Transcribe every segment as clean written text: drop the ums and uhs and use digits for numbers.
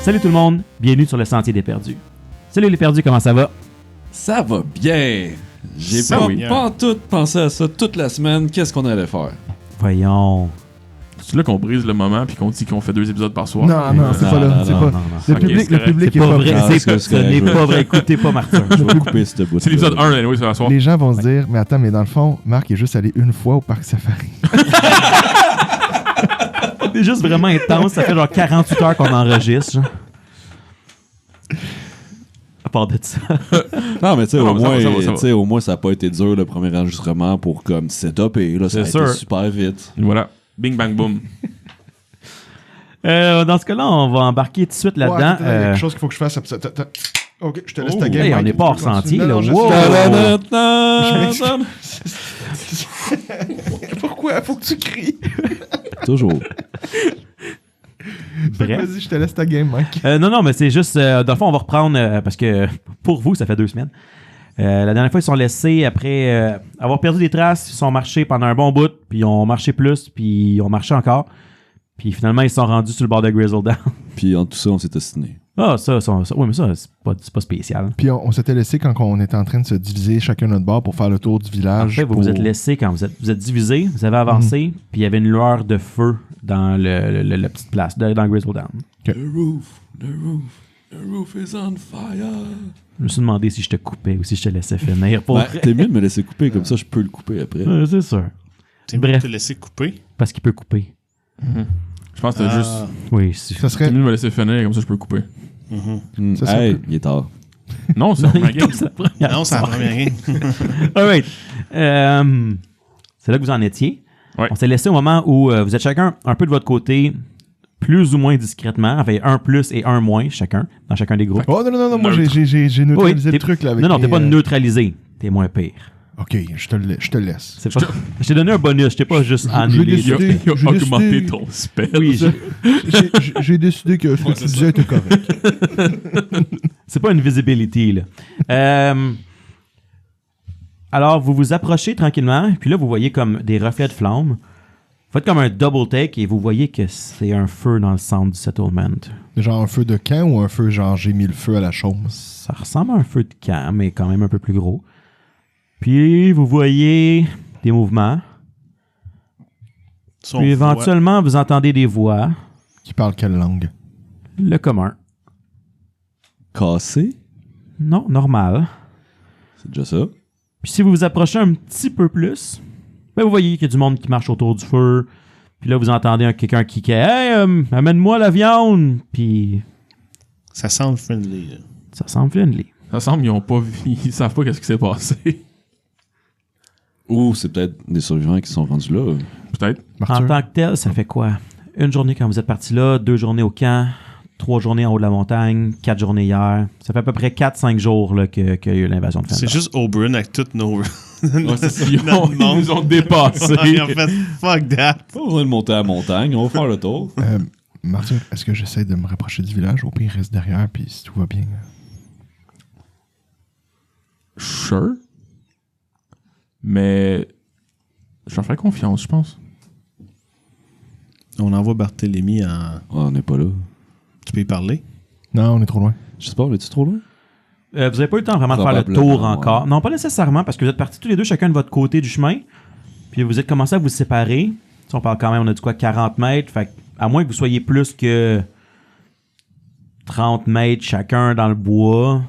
Salut tout le monde, bienvenue sur le Sentier des Perdus. Salut les perdus, comment ça va? Ça va bien. J'ai pas tout pensé à ça toute la semaine. Qu'est-ce qu'on allait faire? Voyons. C'est là qu'on brise le moment puis qu'on dit qu'on fait 2 épisodes par soir. Non, c'est pas là. Le public est pas vrai. prêt. Ce n'est pas vrai. Écoutez pas Martin. Je vais couper cette bout. C'est l'épisode 1, anyway, c'est la soir. Les gens vont se dire, mais attends, mais dans le fond, Marc est juste allé une fois au Parc Safari. C'est juste vraiment intense. Ça fait genre 48 heures qu'on enregistre. Genre. À part de ça. Non, mais tu sais, Non, au ça moins, va, ça va. tu sais, au moins, ça n'a pas été dur le premier enregistrement pour comme setup et là, ça a C'est été sûr. super vite. Voilà. Bing, bang, boom. Dans ce cas-là, on va embarquer tout de suite là-dedans. Ouais, attends, il y a quelque chose qu'il faut que je fasse. Ok, je te laisse ta game. Hey, on Mike. n'est pas hors sentier, là. Non, je Wow. sais. Pourquoi? Faut que tu cries. Toujours. Bref. Vas-y, je te laisse ta game, Mike. Non, mais c'est juste... dans le fond, on va reprendre... parce que pour vous, ça fait 2 semaines. La dernière fois, ils sont laissés après avoir perdu des traces. Ils sont marchés pendant un bon bout, puis ils ont marché plus, puis ils ont marché encore. Puis finalement, ils sont rendus sur le bord de Grizzle Down. Puis en tout ça, on s'est ostiné. Ah, ça, oui, mais ça, c'est pas spécial. Puis on s'était laissé quand on était en train de se diviser chacun notre bord pour faire le tour du En village. fait, vous vous êtes laissés quand vous êtes divisés, vous avez avancé, puis il y avait une lueur de feu dans la petite place, dans Grizzle Down. The roof is on fire. Je me suis demandé si je te coupais ou si je te laissais finir. Pour vrai. T'es mieux de me laisser couper, comme ça je peux le couper après. C'est sûr. T'es Bref. mieux de te laisser couper. Parce qu'il peut couper. Je pense que t'as juste. Oui, Ça T'es serait... mieux de me laisser finir, comme ça je peux couper. Ça serait Hey, plus- il est tard. Non, c'est ma game. C'est la première Non, ça fois. n'a première rien. All right. C'est là que vous en étiez. Ouais. On s'est laissé au moment où vous êtes chacun un peu de votre côté, plus ou moins discrètement. Enfin, un plus et un moins chacun, dans chacun des groupes. Oh non, moi Neutre. j'ai neutralisé t'es- le truc là avec non, t'es les, pas neutralisé. T'es moins pire. Ok, je te laisse. C'est pas... Je t'ai donné un bonus, je t'ai pas juste annulé. décidé. Il a J'ai augmenté décidé. ton spell. Oui, J'ai décidé que ce que tu disais était correct. c'est pas une visibility, là. Alors, vous vous approchez tranquillement, puis là, vous voyez comme des reflets de flammes. Vous faites comme un double take et vous voyez que c'est un feu dans le centre du settlement. Genre un feu de camp ou un feu genre j'ai mis le feu à la chaume? Ça ressemble à un feu de camp, mais quand même un peu plus gros. Puis, vous voyez des mouvements. Son Puis, voix. éventuellement, vous entendez des voix. Qui parle quelle langue? Le commun. Cassé? Non, normal. C'est déjà ça. Puis si vous vous approchez un petit peu plus, ben vous voyez qu'il y a du monde qui marche autour du feu. Puis là, vous entendez quelqu'un qui dit « Hey, amène-moi la viande! » Puis Ça semble friendly. Là. ça semble friendly. Ça semble qu'ils ont pas vu. Ils savent pas qu'est-ce qui s'est passé. Ou c'est peut-être des survivants qui sont rendus là. Peut-être. En Arthur? tant que tel, ça fait quoi? 1 journée quand vous êtes parti là, 2 journées au camp, 3 journées en haut de la montagne, 4 journées hier. Ça fait à peu près 4-5 jours là, qu'il y a eu l'invasion de C'est Fandor. juste Oberyn avec toutes nos. Ils nous ont dépassés. Ouais, en fait, fuck that. Pas besoin de monter à la montagne, on va faire le tour. Martin, est-ce que j'essaie de me rapprocher du village? Au pire, il reste derrière, puis si tout va bien. Sure. Mais. Je leur ferais confiance, je pense. On envoie Barthélemy en. on n'est pas là. Tu peux y parler? Non, on est trop loin. Je sais pas, on est-tu trop loin? Vous n'avez pas eu le temps vraiment de faire le Probablement, tour encore. ouais. Non, pas nécessairement, parce que vous êtes partis tous les deux chacun de votre côté du chemin. Puis vous êtes commencé à vous séparer. Si on parle quand même, on a dit quoi, 40 mètres. Fait que, à moins que vous soyez plus que 30 mètres chacun dans le bois.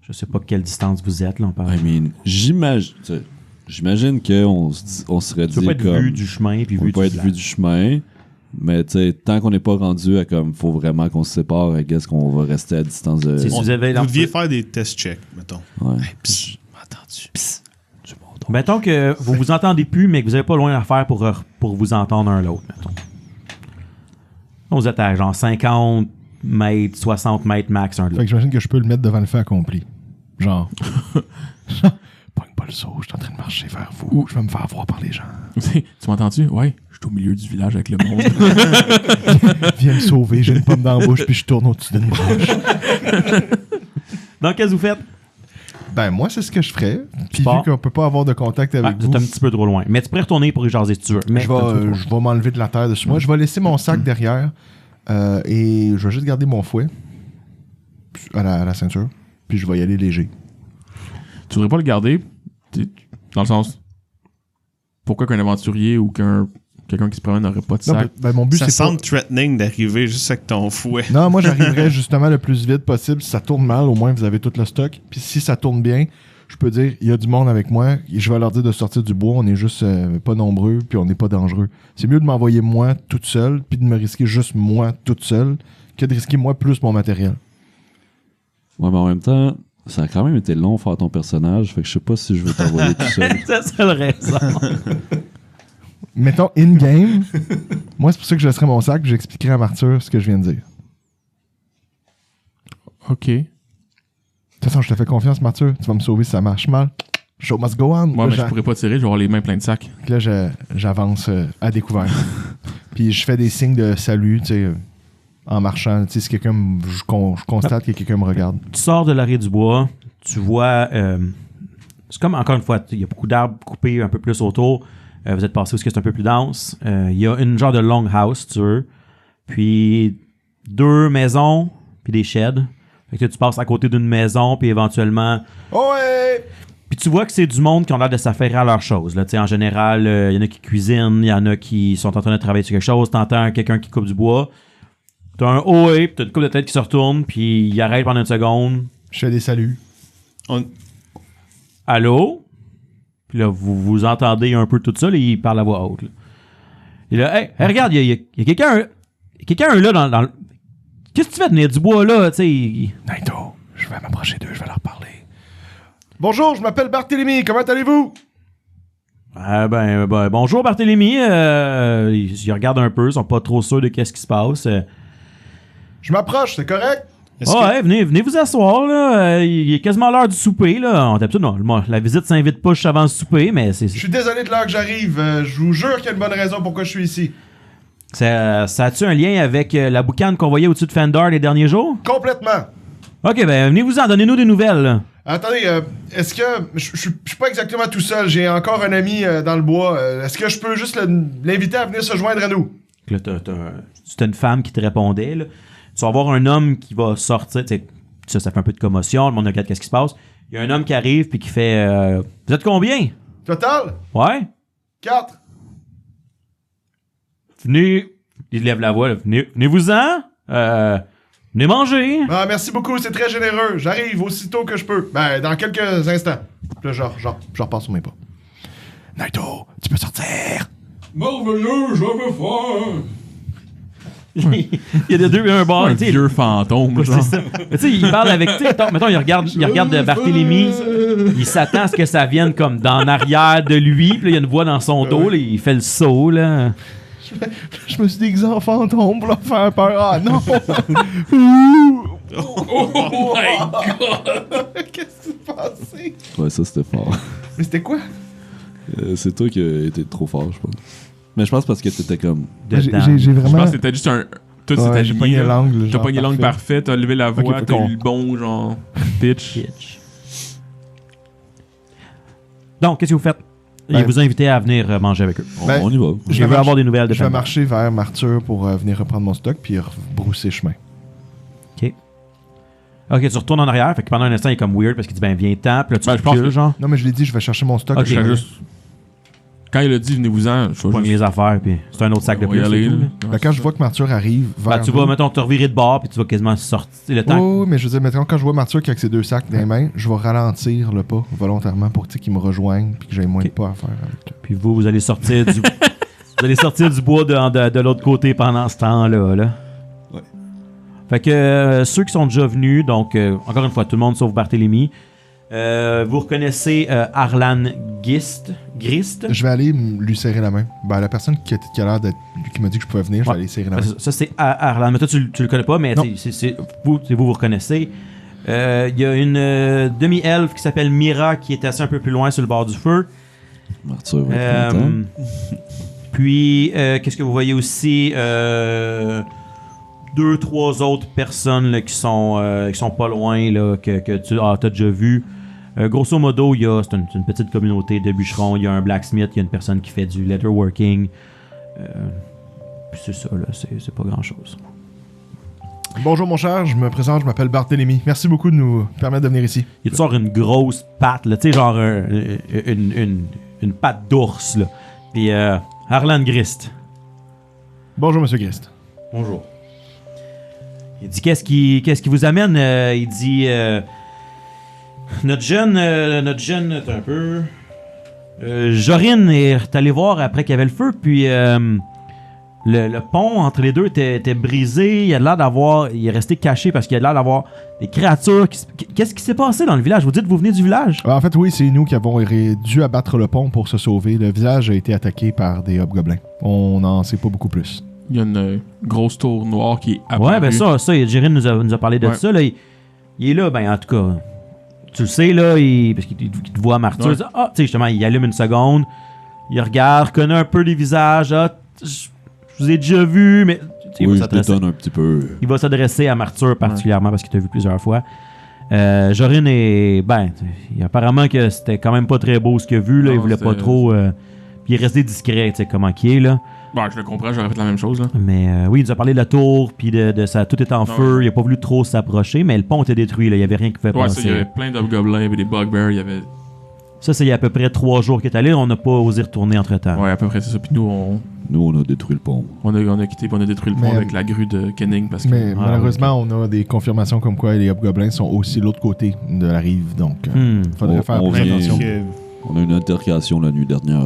Je sais pas quelle distance vous êtes, là, on parle. I mean, j'imagine qu'on on serait Tu dit peux pas être comme... vu du chemin puis on vu peut pas du être vu du chemin, mais tu sais, tant qu'on n'est pas rendu à comme, faut vraiment qu'on se sépare, I guess qu'on va rester à distance de... C'est- Si vous avez Vous deviez faire des test checks, mettons. Ouais. Psst, entendu. Psst. Mettons que vous vous entendez plus, mais que vous avez pas loin à faire pour vous entendre un l'autre, mettons. Vous êtes à genre 50 mètres, 60 mètres max un de Fait l'autre. que j'imagine que je peux le mettre devant le fait accompli. Genre. Pogne pas le saut, je suis en train de marcher vers vous. Je vais me faire voir par les gens. Tu m'entends-tu? Ouais. Je suis au milieu du village avec le monde. Viens me sauver, j'ai une pomme dans la bouche, puis je tourne au-dessus d'une branche. Donc, qu'est-ce que vous faites? Ben, moi, c'est ce que je ferais. Puis pars. vu qu'on peut pas avoir de contact avec Vous vous, êtes un petit peu trop loin. Mais tu pourrais retourner pour y jaser si tu veux. Mais je vais m'enlever de la terre dessus moi. Je vais laisser mon sac derrière. Et je vais juste garder mon fouet à la ceinture. Puis je vais y aller léger. Tu voudrais pas le garder, dans le sens, pourquoi qu'un aventurier ou quelqu'un qui se promène n'aurait pas de Non, sac? mon but, Ça c'est semble threatening d'arriver juste avec ton fouet. Non, moi, j'arriverai justement le plus vite possible. Si ça tourne mal, au moins, vous avez tout le stock. Puis si ça tourne bien, je peux dire, il y a du monde avec moi. Je vais leur dire de sortir du bois. On est juste pas nombreux, puis on n'est pas dangereux. C'est mieux de m'envoyer moi toute seule, puis de me risquer juste moi toute seule, que de risquer moi plus mon matériel. Ouais, mais en même temps, ça a quand même été long faire ton personnage, fait que je sais pas si je veux t'envoyer tout seul. C'est la seule raison. Mettons, in-game, moi, c'est pour ça que je laisserai mon sac, puis j'expliquerai à Martyr ce que je viens de dire. OK. De toute façon, je te fais confiance, Martyr. Tu vas me sauver si ça marche mal. Show must go on. Moi, Là, mais je pourrais pas tirer, je vais avoir les mains pleines de sacs. là, j'avance à découvert. Puis je fais des signes de salut, tu sais, en marchant. Tu sais, si quelqu'un, je constate que quelqu'un me regarde. Tu sors de l'arrêt du bois, tu vois... c'est comme, encore une fois, il y a beaucoup d'arbres coupés un peu plus autour. Vous êtes passé où c'est un peu plus dense. Il y a une genre de longhouse, si tu veux. Puis 2 maisons, puis des sheds. Fait que là, tu passes à côté d'une maison, puis éventuellement... Ouais! Puis tu vois que c'est du monde qui ont l'air de s'affairer à leurs choses. Là. En général, il y en a qui cuisinent, il y en a qui sont en train de travailler sur quelque chose. T'entends quelqu'un qui coupe du bois. T'as un ohé, puis t'as une coupe de tête qui se retourne, puis il arrête pendant une seconde. Je fais des saluts. Allô? Puis là, vous entendez un peu tout ça, là, il parle à voix haute. Là. Et là, hey, regarde, il y a quelqu'un là dans le... Qu'est-ce que tu fais de venir du bois là, tu sais? Naito, je vais m'approcher d'eux, je vais leur parler. Bonjour, je m'appelle Barthélemy, comment allez-vous? Bonjour Barthélemy. Ils regardent un peu, ils sont pas trop sûrs de qu'est-ce qui se passe. Je m'approche, c'est correct? Ouais, venez vous asseoir, là. Il est quasiment l'heure du souper, là. On d'habitude, non, la visite s'invite pas juste avant le souper, mais c'est... Je suis désolé de l'heure que j'arrive. Je vous jure qu'il y a une bonne raison pourquoi je suis ici. Ça a-tu un lien avec la boucane qu'on voyait au-dessus de Fender les derniers jours? Complètement. Ok, venez-vous-en, donnez-nous des nouvelles, là. Attendez, est-ce que... Je suis pas exactement tout seul, j'ai encore un ami dans le bois. Est-ce que je peux juste l'inviter à venir se joindre à nous? Là, t'as une femme qui te répondait, là. Tu vas avoir un homme qui va sortir, ça fait un peu de commotion, le monde regarde qu'est-ce qui se passe. Il y a un homme qui arrive puis qui fait vous êtes combien? Total? Ouais? 4. Venez, il lève la voix, là. Venez-vous-en, venez manger. Ah, merci beaucoup, c'est très généreux. J'arrive aussitôt que je peux. Ben, dans quelques instants. Puis là, je repars sur mes pas. Naito, tu peux sortir. Merveilleux, je veux faire. Il y a des deux, un bar, Un tu sais. vieux fantôme, Ouais, genre. c'est ça. Mais tu sais, il parle avec, tu sais, mettons, il regarde Barthélemy, il s'attend à ce que ça vienne comme dans l'arrière de lui, puis là, il y a une voix dans son dos, là, il fait le saut, là. Je me suis déguisé en fantôme pour leur faire peur. Ah non! Oh my god! Qu'est-ce qui s'est passé? Ouais, ça c'était fort. Mais c'était quoi? C'est toi qui as été trop fort, je pense. Mais je pense parce que t'étais comme... Dedans. J'ai Je vraiment... pense que c'était juste un. Tout s'est Ouais, j'ai pogné aligné. l'angle. T'as genre, pogné l'angle parfait, t'as levé la voix, fait t'as qu'on- eu le bon, genre, pitch. Pitch. Donc, qu'est-ce que vous faites? Il Ben- vous a invité à venir manger avec eux. Ben, on y va. Je vais veux avoir des nouvelles de Je vais Fender. marcher vers Martyr pour venir reprendre mon stock puis rebrousser chemin. Ok, tu retournes en arrière, fait que pendant un instant, il est comme weird parce qu'il dit ben viens-t'en, puis là tu Ben, je pense recules, que- genre, Non, mais je l'ai dit, je vais chercher mon stock. Je serais juste. Quand il a dit venez-vous-en, je pogne vais juste. les affaires, puis c'est un autre sac de On va plus. y aller, c'est tout, là. là. Ben, quand je vois que Martyr arrive vers Ben, tu nous- vas, mettons, te revirer de bord, puis tu vas quasiment sortir le temps. Oh, mais je veux dire, mettons, quand je vois Martyr qui a avec ses 2 sacs dans les mains, je vais ralentir le pas volontairement pour qu'il me rejoigne puis que j'ai moins de pas à faire avec lui. Puis vous allez sortir du... vous allez sortir du bois de l'autre côté pendant ce temps-là. Là. Ouais. Fait que ceux qui sont déjà venus, donc, encore une fois, tout le monde sauf Barthélemy, vous reconnaissez Arlan Grist. Je vais aller lui serrer la main. Ben, la personne qui a l'air d'être... qui m'a dit que je pouvais venir, je vais Ouais. aller serrer la main. Ça, c'est Arlan. Mais toi, tu le connais pas, mais Non. vous reconnaissez. Il y a une demi-elfe qui s'appelle Mira qui est assis un peu plus loin sur le bord du feu. Arthur va être content. Puis, qu'est-ce que vous voyez aussi? 2-3 autres personnes là, qui sont pas loin, là, que tu as déjà vu. Grosso modo, c'est une petite communauté de bûcherons. Il y a un blacksmith, il y a une personne qui fait du leatherworking. Puis c'est ça, là, c'est pas grand-chose. Bonjour mon cher, je me présente, je m'appelle Barthélemy. Merci beaucoup de nous permettre de venir ici. Il te sort une grosse patte, là, tu sais, genre une patte d'ours, là. Puis Harlan Grist. Bonjour monsieur Grist. Bonjour. Il dit qu'est-ce qui vous amène? Il dit notre jeune un peu. Jorine est allé voir après qu'il y avait le feu, puis le pont entre les deux était brisé. Il a l'air d'avoir. Il est resté caché parce qu'il a l'air d'avoir des créatures. Qu'est-ce qui s'est passé dans le village? Vous dites que vous venez du village? En fait, oui, c'est nous qui avons dû abattre le pont pour se sauver. Le village a été attaqué par des hobgoblins. On n'en sait pas beaucoup plus. Il y a une grosse tour noire qui est apparue. Ouais, ben ça, Jirin nous a parlé de Ouais. ça. Là, il est là, ben en tout cas. Tu le sais, là, parce qu'il te voit Martyr. Ouais. Il dit, tu sais, justement, il allume une seconde. Il regarde, reconnaît un peu les visages. Je vous ai déjà vu, mais. Tu sais, Oui, je t'étonne un petit peu. il va s'adresser à Martyr particulièrement parce qu'il t'a vu plusieurs fois. Jorin est. Ben, apparemment que c'était quand même pas très beau ce qu'il a vu. Là, Non, il voulait pas c'était- trop. Puis il est resté discret, tu sais, comment qu'il est, là. Bon, je le comprends, j'aurais fait la même chose. Là. Mais oui, il nous a parlé de la tour, puis de ça, tout était en feu. Il a pas voulu trop s'approcher, mais le pont était détruit, là. Il y avait rien qui pouvait Ouais, ça, passer. il y avait plein d'hobgoblins, il y avait des bugbears, il y avait. Ça, c'est il y a à peu près 3 jours qu'il est allé. On n'a pas osé retourner entre-temps. Ouais, à peu près c'est ça. Puis nous, Nous, on a détruit le pont. on a quitté, puis on a détruit le pont Mais- avec la grue de Kenning parce que. Mais malheureusement, on a des confirmations comme quoi les hobgoblins sont aussi de l'autre côté de la rive. Donc, faudrait faire on plein vient- attention. On a eu une altercation la nuit dernière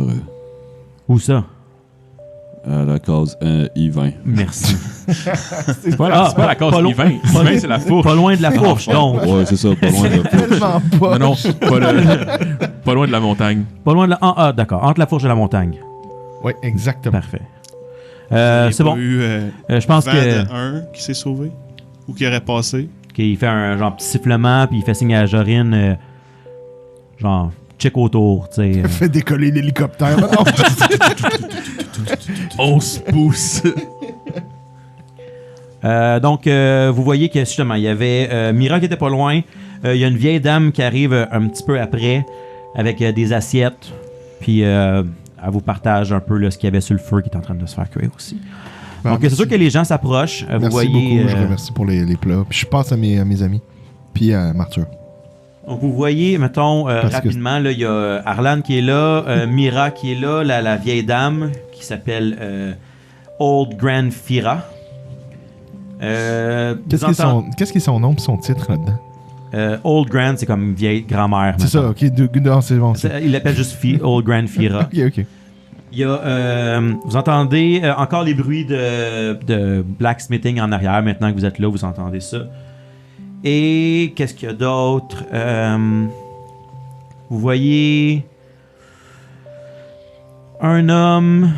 Où ça? à la case I-20. Merci. C'est pas la cause pas qui loin. vient. I-20, c'est la fourche. Pas loin de la fourche, donc. Ouais, c'est ça, pas loin de la fourche. Tellement pas. Non, non, pas loin de la montagne. Pas loin de la. Ah, d'accord. Entre la fourche et la montagne. Oui, exactement. Parfait. Il y a C'est pas bon. eu Je pense vent que de un qui s'est sauvé ou qui aurait passé. qu'il fait un genre petit sifflement, puis il fait signe à Jorine, genre, check autour, tu sais. Fait décoller l'hélicoptère. Non. 11 pouces. Donc, vous voyez que justement, il y avait Mira qui était pas loin. Il y a une vieille dame qui arrive un petit peu après avec des assiettes. Puis, elle vous partage un peu là, ce qu'il y avait sur le feu qui est en train de se faire cuire aussi. Donc, c'est sûr que les gens s'approchent. Vous Merci voyez, beaucoup. Je remercie pour les plats. Puis je passe à mes amis. Puis à Martyr. donc, vous voyez, mettons, Parce que- rapidement, là, il y a Arlan qui est là, Mira qui est là, la vieille dame qui s'appelle Old Grand Fira. Qu'est-ce qui est son nom et son titre là-dedans? Old Grand, c'est comme vieille grand-mère. C'est mettons. ça, ok. Non, c'est bon. Il l'appelle juste Old Grand Fira. Ok. Il y a, vous entendez encore les bruits de blacksmithing en arrière. Maintenant que vous êtes là, vous entendez ça. Et qu'est-ce qu'il y a d'autre? Vous voyez un homme,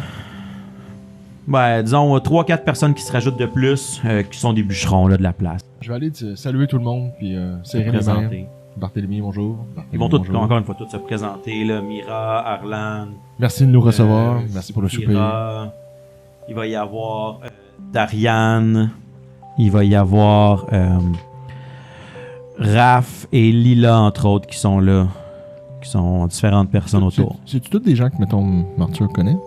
disons 3-4 personnes qui se rajoutent de plus, qui sont des bûcherons là, de la place. Je vais aller saluer tout le monde. Puis serrer les mains. Présenter. Barthélemy, bonjour. Ils vont tous, encore une fois, tous se présenter. Là, Mira, Arlan. Merci de nous recevoir. Merci pour le souper. Fira. Il va y avoir Darian. Il va y avoir Raph et Lila, entre autres, qui sont là. Qui sont différentes personnes autour. C'est-tu tous des gens que, mettons, Martyr connaît?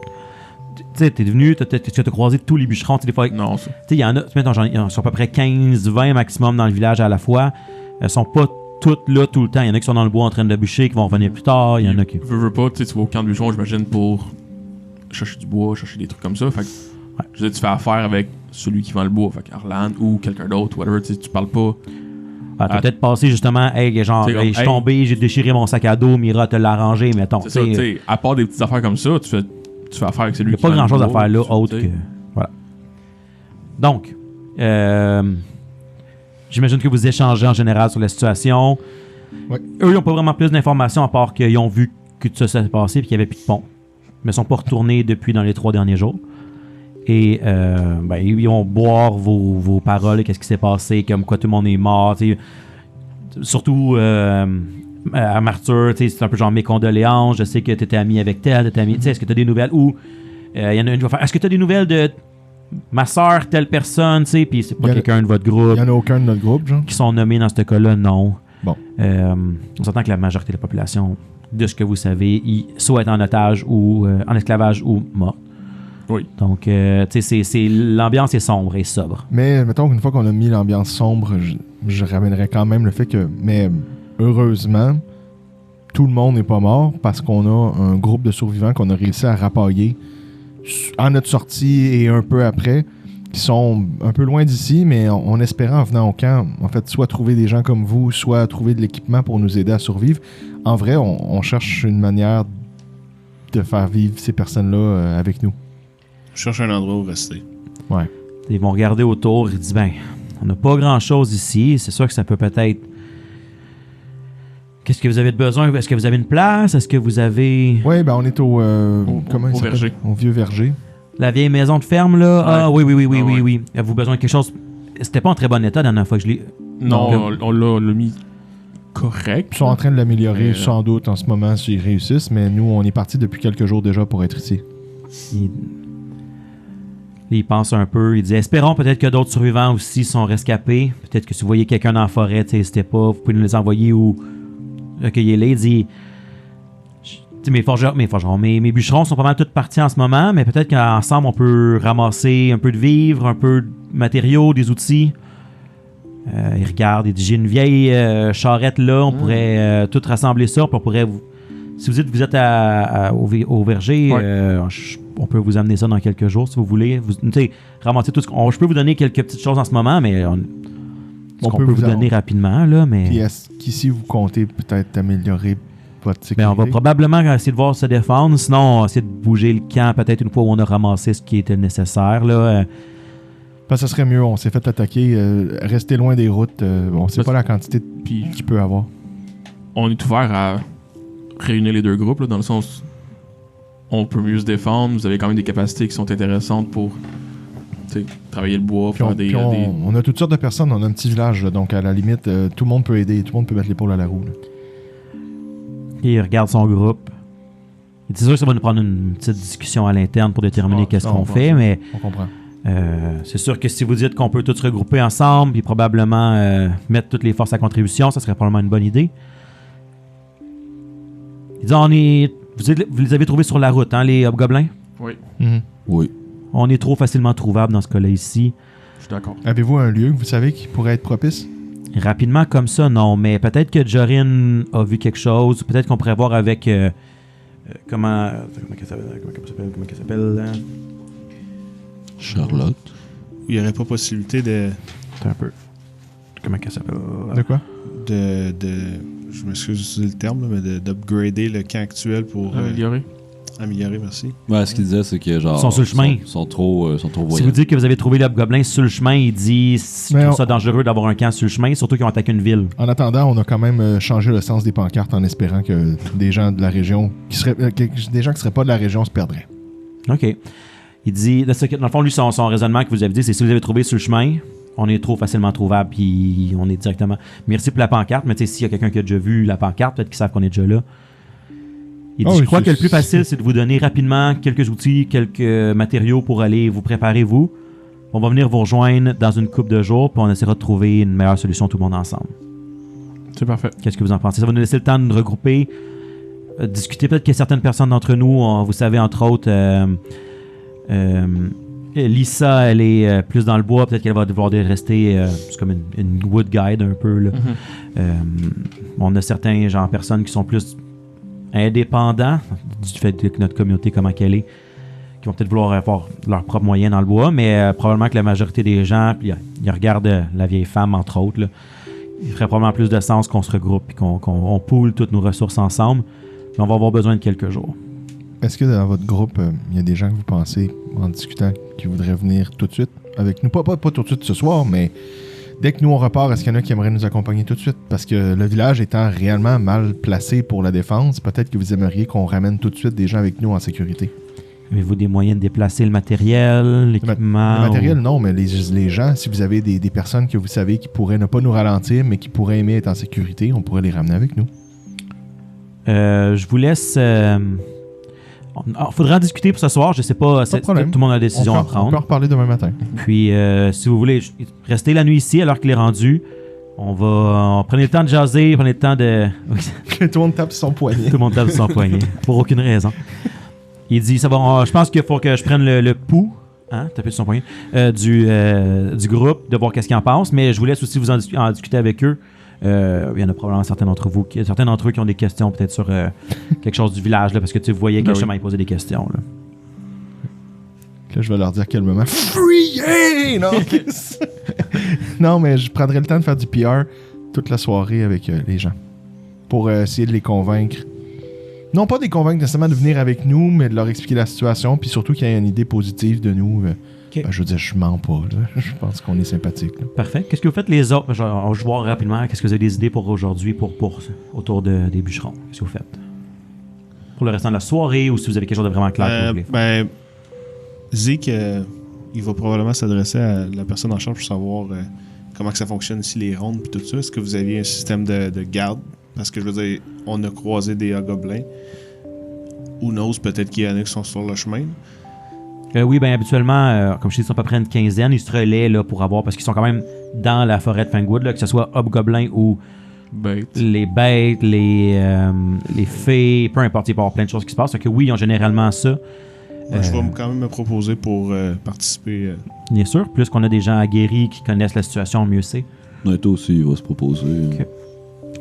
Tu sais, t'es venu, t'as croisé tous les bûcherons. Des fois, Non, ça. tu sais, il y en a, mettons, il y en a à peu près 15-20 maximum dans le village à la fois. Elles sont pas toutes là tout le temps. Il y en a qui sont dans le bois en train de bûcher, qui vont revenir plus tard. Il y en a qui. Veux pas, tu sais, tu vas au camp de bûcheron, j'imagine, pour chercher du bois, chercher des trucs comme ça. Fait que, je veux dire, tu fais affaire avec celui qui vend le bois, fait Arlan ou quelqu'un d'autre, whatever, tu sais, tu parles pas. T'as peut-être passé justement, hey, genre, C'est comme, hey, je suis hey. tombé, j'ai déchiré mon sac à dos, Mira te l'a arrangé, mettons. C'est ça, tu sais, à part des petites affaires comme ça, tu fais affaire avec celui Il n'y a qui pas vend le grand chose à bois, faire là, tu autre sais. que. Voilà. Donc, j'imagine que vous échangez en général sur la situation. Ouais. Eux, ils n'ont pas vraiment plus d'informations à part qu'ils ont vu que tout ça s'est passé et qu'il n'y avait plus de pont. Mais ils ne sont pas retournés depuis dans les 3 derniers jours. Et ils vont boire vos paroles, qu'est-ce qui s'est passé, comme quoi tout le monde est mort. T'sais. Surtout à Martyr, c'est un peu genre mes condoléances. Je sais que tu étais ami avec tel, t'étais ami. Est-ce que tu as des nouvelles? Ou il y en a une qui va faire, est-ce que tu as des nouvelles de ma soeur, telle personne? Puis c'est pas Il y en a- quelqu'un de votre groupe Il n'y en a aucun de notre groupe, genre? qui sont nommés dans ce cas-là, non. Bon. On s'entend que la majorité de la population, de ce que vous savez, soit est en otage ou en esclavage ou mort. Oui. Donc, tu sais, l'ambiance est sombre et sobre. Mais mettons qu'une fois qu'on a mis l'ambiance sombre, je ramènerais quand même le fait que, mais heureusement, tout le monde n'est pas mort parce qu'on a un groupe de survivants qu'on a réussi à rapailler à notre sortie et un peu après, qui sont un peu loin d'ici, mais on espérait en venant au camp, en fait, soit trouver des gens comme vous, soit trouver de l'équipement pour nous aider à survivre. En vrai, on cherche une manière de faire vivre ces personnes-là avec nous. Je cherche un endroit où rester. Ouais. Ils vont regarder autour, ils disent, ben, on n'a pas grand-chose ici, c'est sûr que ça peut peut-être... Qu'est-ce que vous avez de besoin? Est-ce que vous avez une place? Est-ce que vous avez... Oui, ben on est au... comment il au s'appelle? verger. Au vieux verger. La vieille maison de ferme, là? Ouais. Ah, oui. Ah, ouais. Oui. Avez-vous besoin de quelque chose? C'était pas en très bon état la dernière fois que je l'ai... Non, on l'a mis correct. Ils sont en train de l'améliorer, Mais, sans doute, en ce moment, s'ils réussissent, mais nous, on est partis depuis quelques jours déjà pour être ici. Il pense un peu, il dit, espérons peut-être que d'autres survivants aussi sont rescapés. Peut-être que si vous voyez quelqu'un dans la forêt, n'hésitez pas, vous pouvez nous les envoyer ou recueillez-les. Il dit, mes bûcherons sont pas mal tous partis en ce moment, mais peut-être qu'ensemble, on peut ramasser un peu de vivres, un peu de matériaux, des outils. Il regarde, il dit, j'ai une vieille charrette là, on pourrait tout rassembler ça, puis on pourrait vous... Si vous dites que vous êtes au verger, Ouais. on peut vous amener ça dans quelques jours si vous voulez. Ramasser tout ce qu'on... Je peux vous donner quelques petites choses en ce moment, mais ce qu'on peut vous donner rapidement, là, mais... Puis est-ce qu'ici, vous comptez peut-être améliorer votre sécurité? Ben, on va probablement essayer de voir se défendre. Sinon, on va essayer de bouger le camp peut-être une fois où on a ramassé ce qui était nécessaire. Là. Parce que ça serait mieux, on s'est fait attaquer, rester loin des routes, on sait Parce- pas la quantité Puis qu'il peut avoir. on est ouvert à réunir les deux groupes, là, dans le sens on peut mieux se défendre. Vous avez quand même des capacités qui sont intéressantes pour travailler le bois, Puis, faire des... on a toutes sortes de personnes, on a un petit village, là, donc à la limite, tout le monde peut aider, tout le monde peut mettre l'épaule à la roue. Là. Et il regarde son groupe. Il dit, c'est sûr que ça va nous prendre une petite discussion à l'interne pour déterminer qu'est-ce non, qu'on on fait, pense. mais On comprend. c'est sûr que si vous dites qu'on peut tous se regrouper ensemble et probablement mettre toutes les forces à contribution, ça serait probablement une bonne idée. Il dit, vous les avez trouvés sur la route, hein, les hobgoblins? Oui, Oui. On est trop facilement trouvable dans ce cas-là ici. je suis d'accord. Avez-vous un lieu que vous savez qui pourrait être propice? Rapidement comme ça, non, mais peut-être que Jorin a vu quelque chose, peut-être qu'on pourrait voir avec... comment qu'elle s'appelle? Charlotte. Il n'y aurait pas possibilité de Attends un peu. Comment qu'elle s'appelle? De quoi? je m'excuse d'utiliser le terme, mais d'upgrader le camp actuel pour Améliorer. améliorer, merci. Ouais, ce qu'il disait, c'est que genre. Ils sont sur le chemin. Sont trop Si voyants. vous dites que vous avez trouvé les hobgoblins sur le chemin, il dit je Mais trouve ça dangereux d'avoir un camp sur le chemin, surtout qu'ils ont attaqué une ville. En attendant, on a quand même changé le sens des pancartes en espérant que des gens de la région, des gens qui seraient pas de la région se perdraient. OK. Il dit, dans le fond, lui, son raisonnement que vous avez dit, c'est si vous avez trouvé sur le chemin, on est trop facilement trouvable, puis on est directement... Merci pour la pancarte, mais tu sais, s'il y a quelqu'un qui a déjà vu la pancarte, peut-être qu'ils savent qu'on est déjà là. Il dit, Oh, je crois c'est- que le plus facile, c'est de vous donner rapidement quelques outils, quelques matériaux pour aller vous préparer, vous. On va venir vous rejoindre dans une couple de jours, puis on essaiera de trouver une meilleure solution tout le monde ensemble. C'est parfait. Qu'est-ce que vous en pensez? Ça va nous laisser le temps de nous regrouper, discuter. Peut-être qu'il y a certaines personnes d'entre nous, vous savez, entre autres, Lisa, elle est plus dans le bois. Peut-être qu'elle va devoir rester c'est comme une wood guide un peu. Là. On a certains genre personnes qui sont plus indépendants du fait de notre communauté, comment qu'elle est, qui vont peut-être vouloir avoir leurs propres moyens dans le bois, mais probablement que la majorité des gens, puis ils regardent la vieille femme, entre autres, là, il ferait probablement plus de sens qu'on se regroupe et qu'on poule toutes nos ressources ensemble. Mais on va avoir besoin de quelques jours. Est-ce que dans votre groupe, il y a des gens que vous pensez, en discutant, qui voudraient venir tout de suite avec nous? Pas tout de suite ce soir, mais dès que nous on repart, est-ce qu'il y en a qui aimeraient nous accompagner tout de suite? Parce que le village étant réellement mal placé pour la défense, peut-être que vous aimeriez qu'on ramène tout de suite des gens avec nous en sécurité. Avez-vous des moyens de déplacer le matériel, l'équipement? Le matériel, non, mais les gens, si vous avez des personnes que vous savez qui pourraient ne pas nous ralentir, mais qui pourraient aimer être en sécurité, on pourrait les ramener avec nous. Je vous laisse... faudrait en discuter pour ce soir. Je sais pas. Pas de problème. Tout le monde a la décision à On peut prendre. en reparler demain matin. Puis, si vous voulez, restez la nuit ici alors qu'il est rendu. On prenait le temps de jaser, prenez le temps de... Que tout le monde tape son poignet. Tout le monde tape sur son poignet. Pour aucune raison. Il dit, ça va, je pense qu'il faut que je prenne le pouls, hein, taper sur son poignet, du groupe, de voir qu'est-ce qu'ils en pensent, mais je vous laisse aussi vous en discuter avec eux. Il y en a probablement certains d'entre eux qui ont des questions peut-être sur quelque chose du village, là, parce que tu voyais que justement ils posaient des questions. Là. Là, je vais leur dire calmement Free! Non, non, mais je prendrai le temps de faire du PR toute la soirée avec les gens pour essayer de les convaincre. Non pas de les convaincre nécessairement de venir avec nous, mais de leur expliquer la situation, puis surtout qu'il y ait une idée positive de nous. Okay. Je veux dire, je mens pas. Là. Je pense qu'on est sympathique. Là. Parfait. Qu'est-ce que vous faites les autres? Je vais voir rapidement. Qu'est-ce que vous avez des idées pour aujourd'hui, pour autour des bûcherons? Qu'est-ce que vous faites? Pour le restant de la soirée, ou si vous avez quelque chose de vraiment clair que vous voulez faire? Zeke, il va probablement s'adresser à la personne en charge pour savoir comment que ça fonctionne ici, les rondes et tout ça. Est-ce que vous aviez un système de garde? Parce que je veux dire, on a croisé des gobelins. Who knows, peut-être qu'il y en a qui sont sur le chemin. Oui, bien habituellement, comme je dis, ils sont à peu près une quinzaine. Ils se relaient là, pour avoir, parce qu'ils sont quand même dans la forêt de Fangwood, là, que ce soit hobgoblins ou les bêtes, les fées, peu importe, il peut y avoir plein de choses qui se passent. Donc oui, ils ont généralement ça. Je vais quand même me proposer pour participer. Bien sûr, plus qu'on a des gens aguerris qui connaissent la situation, mieux c'est. Naito aussi, il va se proposer. Okay.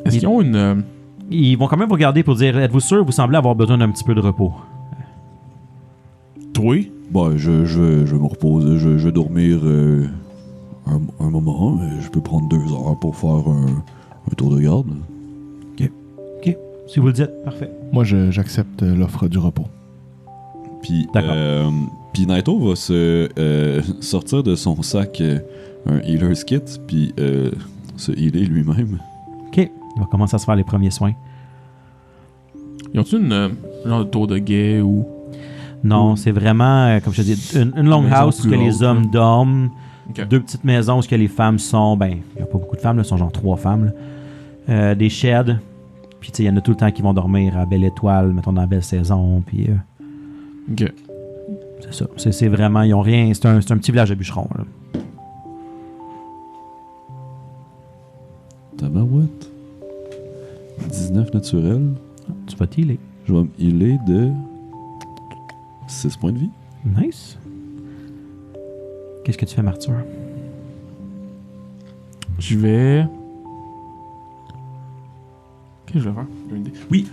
Est-ce qu'ils ont une... Ils vont quand même vous regarder pour dire, êtes-vous sûr, vous semblez avoir besoin d'un petit peu de repos? Toi? Bon, je vais me reposer, je vais dormir un moment, mais je peux prendre 2 heures pour faire un tour de garde. Ok, si vous le dites, parfait. Moi, j'accepte l'offre du repos. Puis Naito va se sortir de son sac un healer's kit, puis se healer lui-même. Ok, il va commencer à se faire les premiers soins. Ils ont-tu une genre de tour de guet ou... Non, c'est vraiment, comme je te dis, une longhouse où que les hommes dorment, 2 petites maisons où que les femmes sont, ben, il n'y a pas beaucoup de femmes, là, sont genre 3 femmes, là. Des sheds, puis il y en a tout le temps qui vont dormir à Belle Étoile, mettons dans la Belle Saison, puis... Ok. C'est ça, c'est vraiment, ils ont rien, c'est un petit village de bûcherons, là. Tabarouette. 19 naturel. Tu vas t'healer. Je vais me healer de 6 points de vie. Nice. Qu'est-ce que tu fais, Martyr? Je vais... Qu'est-ce que je vais faire? J'ai une idée. Oui.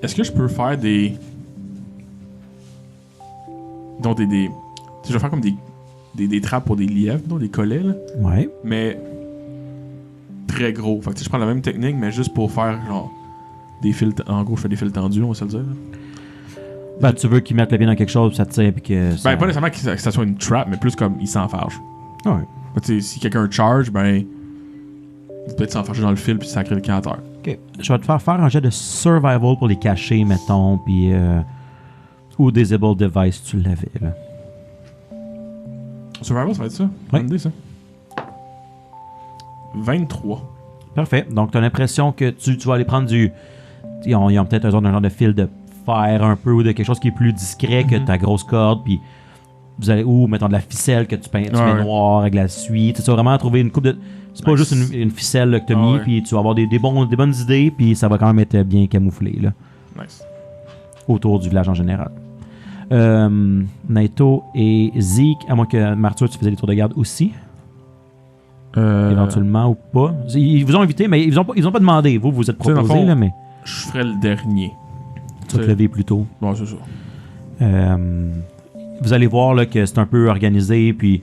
Est-ce que je peux faire des... Donc des... Tu sais, je vais faire comme des trappes pour des lièvres, donc des collets, là. Ouais. Mais... très gros. Fait que je prends la même technique, mais juste pour faire, genre... des fils... En gros, je fais des fils tendus, on va se le dire, là. Ben, tu veux qu'ils mettent le pied dans quelque chose, ça te tire, puis que... Ça... Ben, pas nécessairement que ça soit une trap, mais plus comme ils s'enfargent. Ouais. Tu sais, si quelqu'un charge, ben... vous peut-être s'enfarger dans le fil, puis sacrer le camp à terre. Ok. Je vais te faire un jet de survival pour les cacher, mettons, puis... ou Disable Device, tu l'avais, là. Survival, ça va être ça? Oui. Bonne idée, ça. 23. Parfait. Donc, tu as l'impression que tu vas aller prendre du... Ils ont peut-être un genre de fil de fer un peu, ou de quelque chose qui est plus discret que ta grosse corde, puis vous allez... Ou, mettons, de la ficelle que tu mets noir avec la suie. Tu vas vraiment trouver une coupe de... C'est pas juste une ficelle là, que tu as mis, puis tu vas avoir des bonnes idées, puis ça va quand même être bien camouflé, là. Nice. Autour du village en général. Naito et Zeke, à moins que Martyr, tu faisais des tours de garde aussi. Éventuellement ou pas. Ils vous ont invité, mais ils ont pas demandé. Vous êtes proposé, fond, là, mais... Je ferais le dernier. Tu vas te lever plus tôt. Bon, c'est ça. Vous allez voir là, que c'est un peu organisé, puis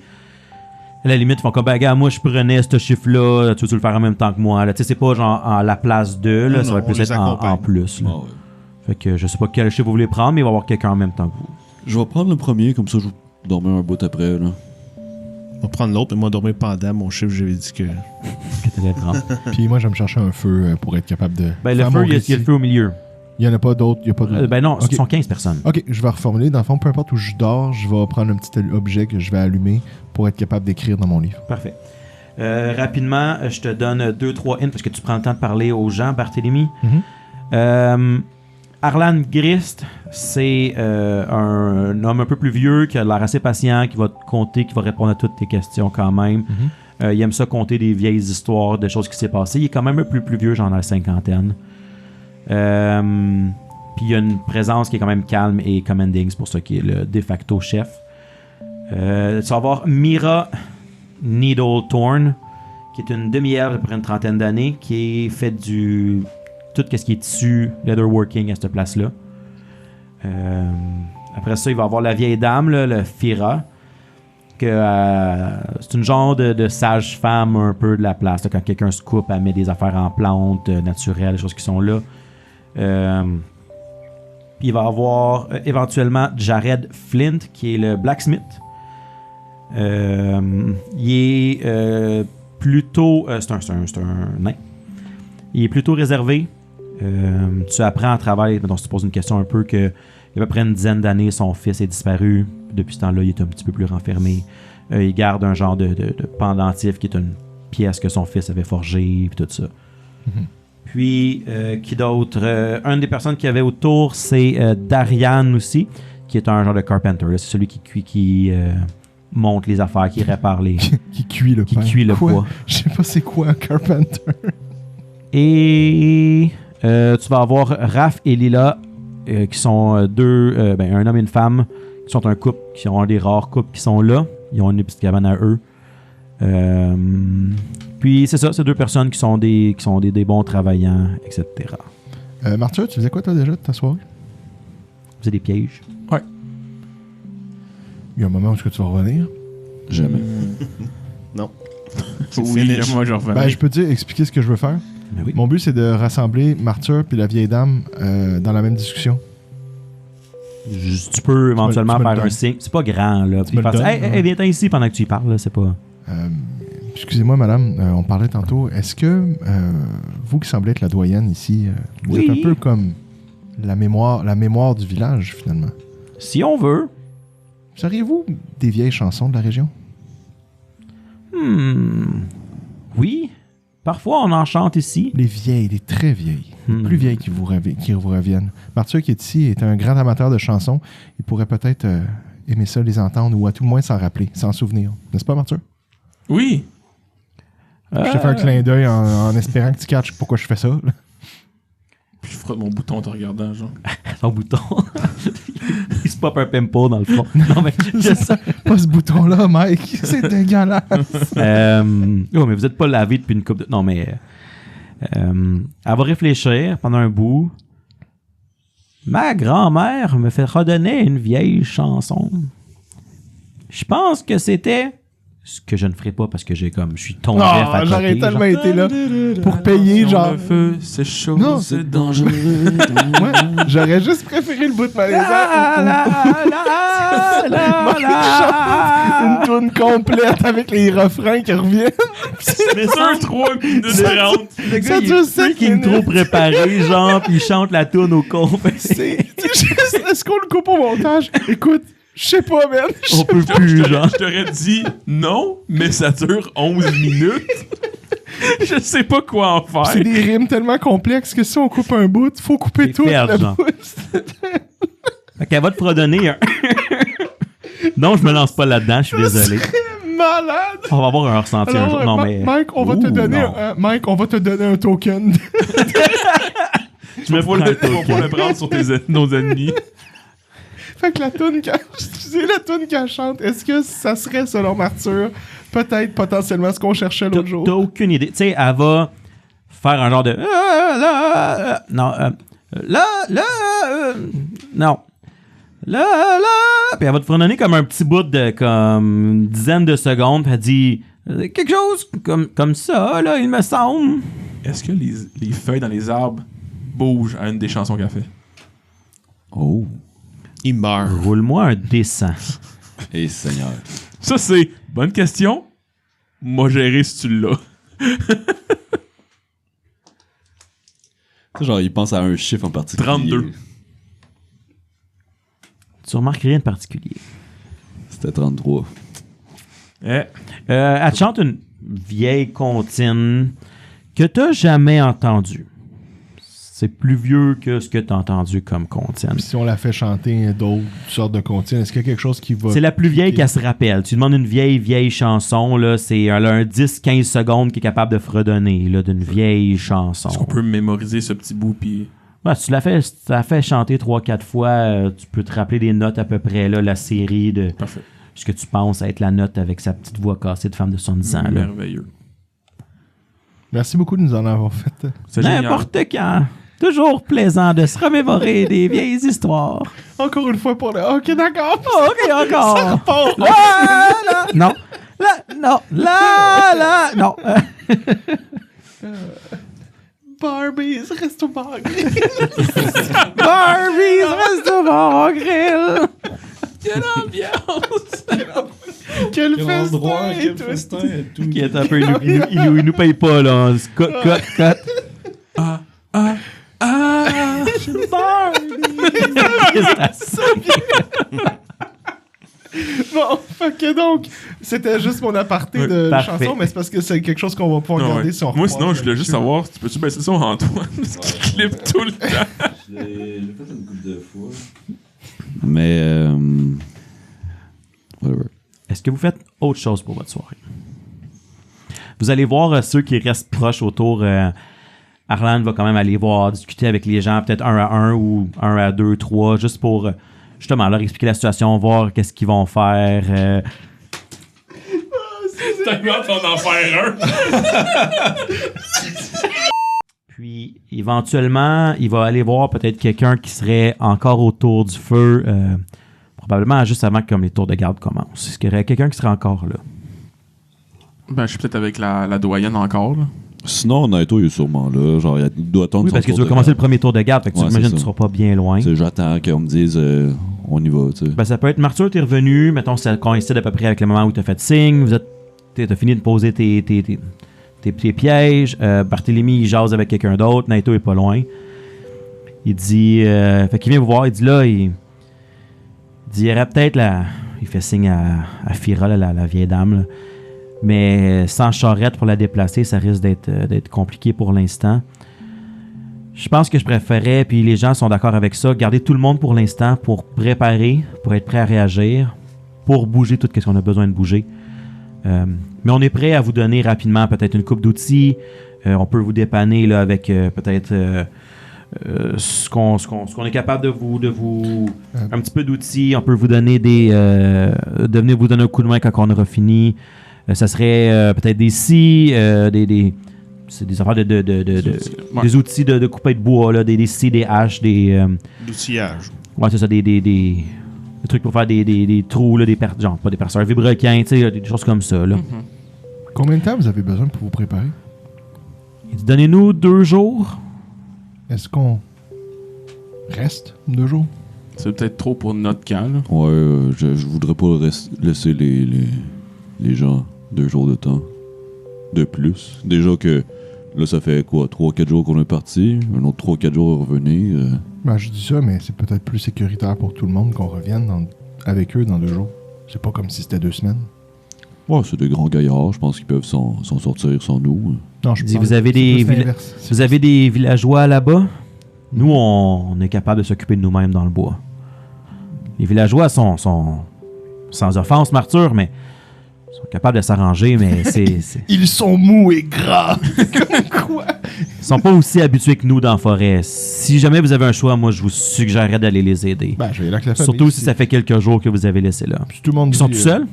à la limite, ils font comme, ben, gars, moi, je prenais ce chiffre-là, tu veux le faire en même temps que moi. Tu sais, c'est pas genre à la place de, là, ça va plus être en plus. Là. Ah ouais. Fait que je sais pas quel chiffre vous voulez prendre, mais il va y avoir quelqu'un en même temps que vous. Je vais prendre le premier, comme ça je vais dormir un bout après. Là. On va prendre l'autre, mais moi, dormir pendant mon chiffre, j'avais dit que... Que t'allais prendre. Puis moi, je vais me chercher un feu pour être capable de. Ben, le feu, il y a le feu au milieu. Il n'y en a pas d'autres. Ben non, Okay. ce sont 15 personnes. Ok, je vais reformuler. Dans le fond, peu importe où je dors, je vais prendre un petit objet que je vais allumer pour être capable d'écrire dans mon livre. Parfait. Rapidement, je te donne 2-3 hints parce que tu prends le temps de parler aux gens, Barthélemy. Arlan Grist, c'est un homme un peu plus vieux qui a l'air assez patient, qui va te compter, qui va répondre à toutes tes questions quand même. Il aime ça compter des vieilles histoires, des choses qui s'est passées. Il est quand même un peu plus vieux, genre dans la cinquantaine. Puis il y a une présence qui est quand même calme et commanding, c'est pour ça qu'il est le de facto chef. Tu vas avoir Mira Needlethorn, qui est une demi-elfe après une trentaine d'années, qui est fait du... tout ce qui est tissu, leatherworking à cette place-là. Après ça, il va y avoir la vieille dame, là, le Fira, que c'est une genre de sage-femme un peu de la place. Là, quand quelqu'un se coupe, elle met des affaires en plantes naturelles, des choses qui sont là. Puis il va y avoir éventuellement Jared Flint, qui est le blacksmith. Il est plutôt... c'est un nain. Il est plutôt réservé. Tu apprends à travailler. Donc, tu te poses une question un peu que... Il y a à peu près une dizaine d'années, son fils est disparu. Depuis ce temps-là, il est un petit peu plus renfermé. Il garde un genre de pendentif qui est une pièce que son fils avait forgée, puis tout ça. Mm-hmm. Puis, qui d'autre? Une des personnes qu'il y avait autour, c'est Darian aussi, qui est un genre de carpenter. C'est celui qui monte les affaires, qui répare les... qui cuit le pain. Qui cuit le bois. Je sais pas c'est quoi un carpenter. Et tu vas avoir Raph et Lila, qui sont deux, un homme et une femme, qui sont un couple, qui ont un des rares couples qui sont là. Ils ont une petite cabane à eux. Puis c'est ça, c'est deux personnes qui sont des bons travaillants, etc. Martha, tu faisais quoi toi déjà de ta soirée? Vous avez des pièges? Ouais. Il y a un moment où est-ce que tu vas revenir? Jamais. Non. Oui, moi je reviens. Ben, je peux te dire, expliquer ce que je veux faire. Ben oui. Mon but, c'est de rassembler Martha puis la vieille dame dans la même discussion. Tu peux éventuellement tu me le faire un donnes. signe. C'est pas grand, là. Puis me le faire ça. donnes, Hey, viens ici pendant que tu y parles, là. C'est pas... Excusez-moi, madame, on parlait tantôt. Est-ce que vous qui semblez être la doyenne ici, vous Oui. êtes un peu comme la mémoire du village, finalement? Si on veut. Seriez-vous des vieilles chansons de la région? Oui. Parfois, on en chante ici. Les vieilles, les très vieilles. Les plus vieilles qui vous reviennent. Martha, qui est ici, est un grand amateur de chansons. Il pourrait peut-être aimer ça, les entendre, ou à tout le moins s'en rappeler, s'en souvenir. N'est-ce pas, Martha? Oui. Je te fais un clin d'œil en espérant que tu catches pourquoi je fais ça. là. Puis je frotte mon bouton en te regardant, genre. Son bouton. Il se pop un pimple dans le front. Non, mais je sais. Pas ce bouton-là, Mike. C'est dégueulasse. Oh, mais vous êtes pas lavé depuis une couple de... Non, mais... elle va réfléchir pendant un bout. Ma grand-mère me fait redonner une vieille chanson. Je pense que c'était... Ce que je ne ferai pas parce que je suis ton chef à côté. J'aurais genre. tellement été là pour payer, genre... Le feu, c'est chaud, Non, c'est dangereux. Ouais, j'aurais juste préféré le bout de malaisant. Une toune complète avec les refrains qui reviennent. Mais sur 3 minutes 30. Le gars, Ça il dure est 5 freaking minutes. trop préparé, genre, puis il chante la toune au complet. C'est juste... Est-ce qu'on le coupe au montage? Écoute, je sais pas, man. On peut plus, genre. Je t'aurais dit non, mais ça dure 11 minutes. Je sais pas quoi en faire. C'est des rimes tellement complexes que si on coupe un bout, il faut couper C'est tout perte, le genre. bout. Fait qu'elle va te fredonner un... Non, je me lance pas là-dedans, je suis désolé. Malade. On va avoir un ressenti un Alors, jour. Non, mais... Mike, on va te Ouh, donner non. Mike, on va te donner un token. Je me Faut prends un le token. prendre sur nos ennemis. Fait que la toune qu'elle chante, est-ce que ça serait, selon Martyr, peut-être potentiellement ce qu'on cherchait l'autre jour? T'as aucune idée. Tu sais, elle va faire un genre de... Non. Non. Puis elle va te fredonner comme un petit bout de comme une dizaine de secondes. Puis elle dit quelque chose comme ça, là, il me semble. Est-ce que les feuilles dans les arbres bougent à une des chansons qu'elle fait? Oh. Il meurt. Roule-moi un dessin. Et Seigneur. Ça, c'est bonne question. Moi, gérer si tu l'as. Tu sais, genre, il pense à un chiffre en particulier. 32. Tu remarques rien de particulier. C'était 33. Eh, Elle te chante une vieille comptine que t'as jamais entendue. C'est plus vieux que ce que t'as entendu comme comptine. Puis si on la fait chanter d'autres sortes de comptines, est-ce qu'il y a quelque chose qui va... C'est la plus vieille qu'elle se rappelle. Tu demandes une vieille chanson, là, elle a un 10-15 secondes qui est capable de fredonner, là, d'une vieille chanson. est-ce qu'on peut mémoriser ce petit bout puis Ouais, si tu l'as fait chanter 3-4 fois, tu peux te rappeler des notes à peu près, là, la série de Parfait. ce que tu penses être la note avec sa petite voix cassée de femme de 70 ans. Là. Merveilleux. Merci beaucoup de nous en avoir fait. C'est génial. N'importe quand. Toujours plaisant de se remémorer des vieilles histoires. Encore une fois pour le... Ok, d'accord. OK, encore. Là. Non. Non. Barbie's Restaurant. Barbie's Restaurant Grill. Quelle ambiance! Quel endroit, festin. quel festin et tout. Qui est un peu... Il nous paye pas, là. On se cut. Bon, fait que donc, c'était juste mon aparté Ouais, de parfait. chanson, mais c'est parce que c'est quelque chose qu'on va pouvoir Non, regarder ouais. si on Moi, reprend sinon, je voulais juste dessus. savoir, tu peux-tu baisser ça Antoine? Parce qu'il clip tout le temps. Je l'ai fait une couple de fois. Mais, whatever. Est-ce que vous faites autre chose pour votre soirée? Vous allez voir ceux qui restent proches autour. Arlan va quand même aller voir, discuter avec les gens, peut-être 1 à 1 ou 1 à 2, 3, juste pour justement leur expliquer la situation, voir qu'est-ce qu'ils vont faire. T'as hâte d'en faire un. Puis, éventuellement, il va aller voir peut-être quelqu'un qui serait encore autour du feu, probablement juste avant que comme les tours de garde commencent. Est-ce qu'il y aurait quelqu'un qui serait encore là? Ben, je suis peut-être avec la doyenne encore, là. Sinon, Naito, il est sûrement là. Genre, il doit attendre Oui, son parce que tour tu vas de commencer le garde. premier tour de garde, fait que Ouais, tu imagines c'est que tu ça. seras pas bien loin. Tu sais, j'attends qu'on me dise on y va, tu sais. Ben, ça peut être Martyr, t'es revenu, mettons, ça coïncide à peu près avec le moment où t'as fait signe, t'as fini de poser tes pièges, Barthélemy, il jase avec quelqu'un d'autre, Naito est pas loin. Il dit, fait qu'il vient vous voir, il dit là, il dit, il y aurait peut-être il fait signe à Fira, là, la vieille dame, là. Mais sans charrette pour la déplacer, ça risque d'être compliqué pour l'instant. Je pense que je préférais, puis les gens sont d'accord avec ça, garder tout le monde pour l'instant pour préparer, pour être prêt à réagir, pour bouger tout ce qu'on a besoin de bouger. Mais on est prêt à vous donner rapidement peut-être une coupe d'outils. On peut vous dépanner là, avec peut-être ce qu'on est capable de vous un petit peu d'outils. On peut vous donner de venir vous donner un coup de main quand on aura fini. Ça serait peut-être des scies, c'est des affaires des outils de couper de bois, là, des scies, des haches, L'outillage. ouais, c'est ça, des trucs pour faire des trous, là, genre pas des perceurs, vibrequins, tu sais, des choses comme ça. Là. Combien de temps vous avez besoin pour vous préparer? Il dit, donnez-nous 2 jours. Est-ce qu'on reste 2 jours? C'est peut-être trop pour notre cas, là. Ouais, je voudrais pas laisser les gens 2 jours de temps. De plus. Déjà que là, ça fait quoi? 3-4 jours qu'on est parti. Un autre 3-4 jours à revenir. Ben, je dis ça, mais c'est peut-être plus sécuritaire pour tout le monde qu'on revienne avec eux dans 2 jours. C'est pas comme si c'était 2 semaines. Ouais, c'est des grands gaillards. Je pense qu'ils peuvent s'en sortir sans nous. Non, je Il dit, pense vous avez que c'est des plus l'inverse. Vous avez des villageois là-bas? Nous, on est capable de s'occuper de nous-mêmes dans le bois. Les villageois sont sans offense, Martyr, mais sont capables de s'arranger, mais Ils sont mous et gras! Comme quoi? ils sont pas aussi habitués que nous dans la forêt. Si jamais vous avez un choix, moi, je vous suggérerais d'aller les aider. Ben, je vais là avec la famille. Surtout si ça fait quelques jours que vous avez laissé là. Puis tout le monde Ils sont dit, tout seuls?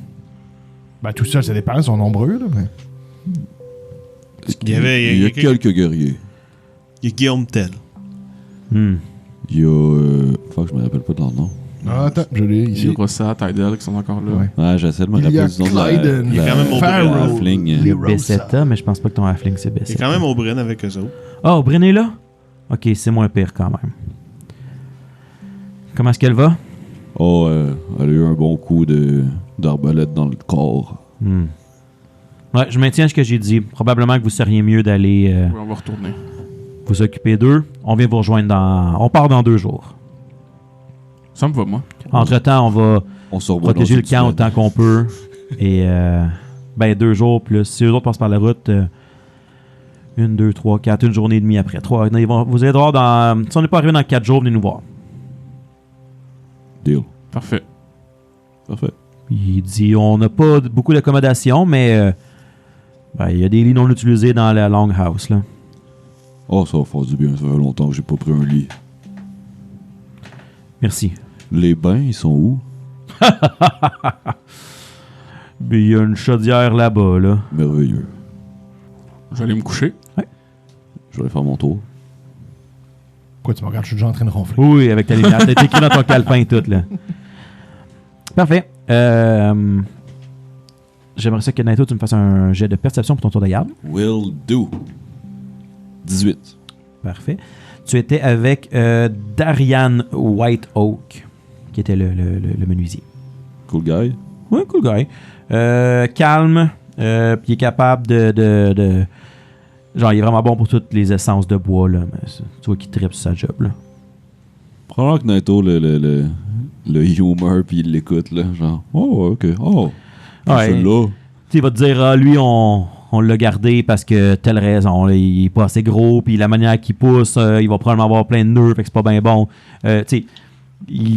Ben, tout seuls, ça dépend, ils sont nombreux, là, mais... Il y a quelques guerriers. Il y a Guillaume Tell. Hmm. Il y a... Fuck, je me rappelle pas de leur nom. Ah, attends, je l'ai Il y ici. a Rossa, Tidal qui sont encore là. Ouais. Ouais, j'essaie de me Il y a rappeler du nom de Clyden, il est quand même au Farrow, Brésil. Halfling. Il y a Rosa. Bessetta, mais je pense pas que ton halfling c'est Il est Bessetta. quand même au Bren avec eux autres. Oh, Bryn est là? Ok, c'est moins pire quand même. Comment est-ce qu'elle va? Oh, elle a eu un bon coup d'arbalète dans le corps. Hmm. Ouais, je maintiens ce que j'ai dit. Probablement que vous seriez mieux d'aller Ouais, on va retourner. vous occuper d'eux. On vient vous rejoindre on part dans 2 jours. Ça me va, moi. Entre-temps, on va On se revoit protéger dans le une camp semaine. autant qu'on peut. Et 2 jours plus. Si eux autres passent par la route, 1, 2, 3, 4, une journée et demie après. Vous allez voir si on n'est pas arrivé dans 4 jours, venez nous voir. Deal. Parfait. Parfait. Il dit on n'a pas beaucoup d'accommodation, mais il y a des lits non utilisés dans la longhouse. Là. Oh, ça va faire du bien. Ça fait longtemps que j'ai pas pris un lit. Merci. Les bains, ils sont où? Il y a une chaudière là-bas, là. Merveilleux. Je vais aller me coucher. Je vais aller faire mon tour. Pourquoi tu me regardes? Je suis déjà en train de ronfler. Oui, avec ta lumière. T'as écrit dans ton calepin et tout, là. Parfait. J'aimerais ça que Naito, tu me fasses un jet de perception pour ton tour de garde. Will do. 18. Parfait. Tu étais avec Darian Whiteoak, qui était le menuisier. Cool guy. Oui, cool guy. Calme, puis il est capable de... Genre, il est vraiment bon pour toutes les essences de bois, là. Mais tu vois qu'il tripe sur sa job, là. Probablement que Naito le humor puis il l'écoute, là. Genre, oh, ok. Oh, Ouais. celui-là. Tu sais, il va te dire, ah, lui, on l'a gardé parce que telle raison. Là, il est pas assez gros, puis la manière qu'il pousse, il va probablement avoir plein de nœuds, fait que c'est pas bien bon. Tu sais,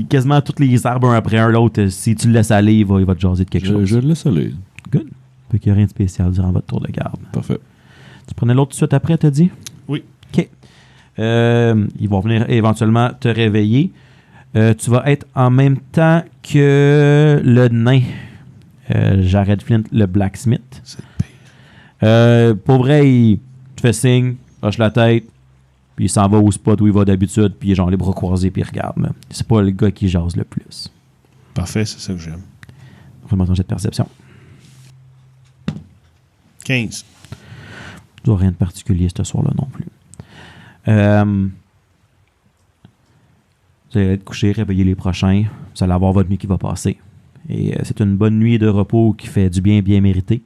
quasiment tous les arbres un après un l'autre, si tu le laisses aller, il va te jaser de quelque chose. Je le laisse aller. Good. Fait qu'il n'y a rien de spécial durant votre tour de garde. Parfait. Tu prenais l'autre tout de suite après, t'as dit? Oui. OK. Ils vont venir éventuellement te réveiller. Tu vas être en même temps que le nain. Jared Flint, le blacksmith. C'est pire. Pour vrai, il te fait signe, hoche la tête, puis il s'en va au spot où il va d'habitude, puis il est genre les bras croisés, puis il regarde. là. C'est pas le gars qui jase le plus. Parfait, c'est ça que j'aime. Fais-moi ton jet de perception. 15. Tu n'as rien de particulier ce soir-là non plus. Vous allez être couché, réveiller les prochains. Vous allez avoir votre nuit qui va passer. Et c'est une bonne nuit de repos qui fait du bien mérité.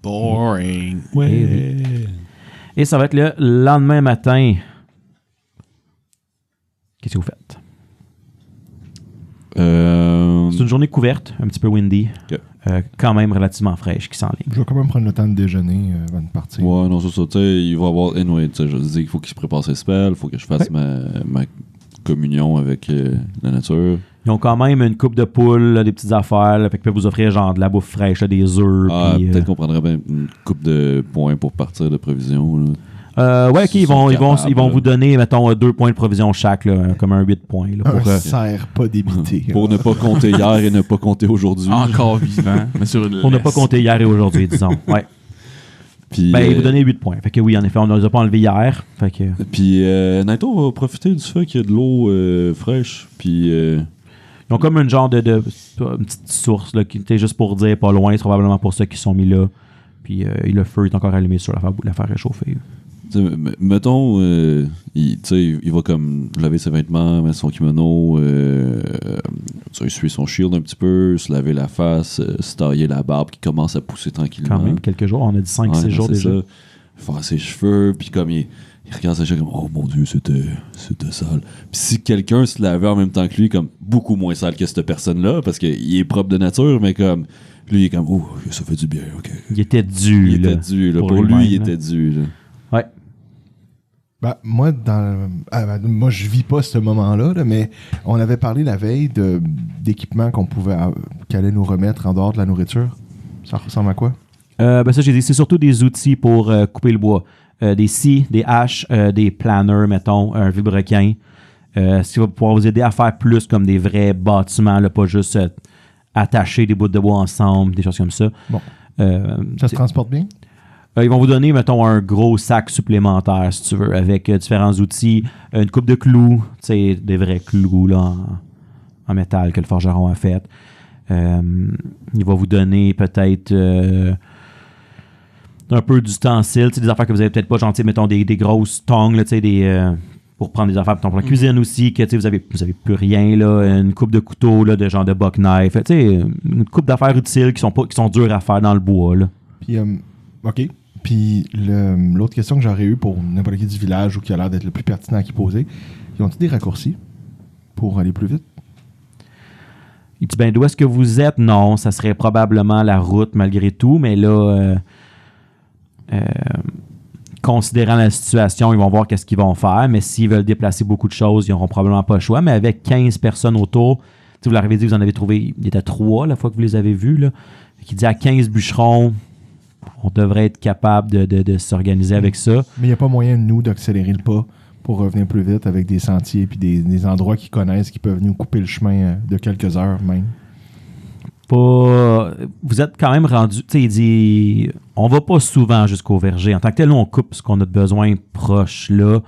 Boring. Ouais. Et ça va être le lendemain matin. Qu'est-ce que vous faites? C'est une journée couverte, un petit peu windy. Ok. Quand même relativement fraîche qui s'enligne. Je vais quand même prendre le temps de déjeuner avant de partir. Ouais, non, c'est ça. Tu sais, il va avoir. Anyway, tu sais, je dis qu'il faut qu'il se prépare ses spells, il faut que je fasse ma communion avec la nature. Ils ont quand même une coupe de poules, là, des petites affaires, là, fait qu'ils peuvent vous offrir genre de la bouffe fraîche, là, des œufs. Puis, Peut-être qu'on prendrait bien une coupe de points pour partir de provisions. Là. Ouais, ok, ils vont capables, vous donner, mettons, 2 points de provision chaque, là, comme un 8 points. Là, pour, Un cerf pas débité. Pour ne pas compter hier et ne pas compter aujourd'hui. Encore vivant, mais sur une pour ne pas laisse. compter hier et aujourd'hui, disons. Ouais. Puis, Ben, ils vous donnaient 8 points. Fait que oui, en effet, on ne les a pas enlevés hier. Fait que... Puis Naito va profiter du fait qu'il y a de l'eau fraîche. Puis Ils ont comme une genre de une petite source, là, qui était juste pour dire pas loin. C'est probablement pour ça qu'ils sont mis là. Puis le feu est encore allumé sur la faire réchauffer. mettons, il va comme laver ses vêtements, mettre son kimono, essuyer son shield un petit peu, se laver la face, se tailler la barbe qui commence à pousser tranquillement. Quand même, quelques jours. On a dit 5-6 Ouais, jours c'est déjà. ça. Faire ses cheveux, puis comme il regarde sa cheveux comme oh mon dieu, c'était sale. Puis si quelqu'un se lavait en même temps que lui, comme beaucoup moins sale que cette personne-là, parce qu'il est propre de nature, mais comme lui, il est comme oh, ça fait du bien, ok. Il était dû. Il là, était dû, là. pour Pour lui, lui-même, il là. était dû, là. Ouais. Moi, je vis pas ce moment-là, là, mais on avait parlé la veille d'équipements qu'elle allait nous remettre en dehors de la nourriture. Ça ressemble à quoi? Ben ça, j'ai dit, c'est surtout des outils pour couper le bois. Des scies, des haches, des planners, mettons, un vilebrequin. Ce qui va pouvoir vous aider à faire plus comme des vrais bâtiments, là, pas juste attacher des bouts de bois ensemble, des choses comme ça. Bon. Ça se transporte bien? Ils vont vous donner, mettons, un gros sac supplémentaire, si tu veux, avec différents outils, une coupe de clous, tu sais, des vrais clous là, en métal que le forgeron a fait. Il va vous donner peut-être un peu d'ustensiles, des affaires que vous avez peut-être pas, genre, mettons, des grosses tongs, là, pour prendre des affaires pour la cuisine aussi, que vous avez plus rien, là, une coupe de couteau, là, de genre de buck knife, une coupe d'affaires utiles qui sont dures à faire dans le bois. Là. Puis, OK. Puis, l'autre question que j'aurais eue pour n'importe qui du village ou qui a l'air d'être le plus pertinent à qui poser, ils ont-ils des raccourcis pour aller plus vite? Il dit, ben, d'où est-ce que vous êtes? Non, ça serait probablement la route malgré tout, mais là, considérant la situation, ils vont voir qu'est-ce qu'ils vont faire, mais s'ils veulent déplacer beaucoup de choses, ils n'auront probablement pas le choix, mais avec 15 personnes autour, vous l'avez dit, vous en avez trouvé, il était 3 la fois que vous les avez vus, là, qui dit à 15 bûcherons, on devrait être capable de s'organiser avec ça. Mais il n'y a pas moyen, nous, d'accélérer le pas pour revenir plus vite avec des sentiers puis des endroits qu'ils connaissent qui peuvent nous couper le chemin de quelques heures même. Vous êtes quand même rendu, tu sais, il dit, on va pas souvent jusqu'au verger. En tant que tel, nous, on coupe ce qu'on a de besoin proche là.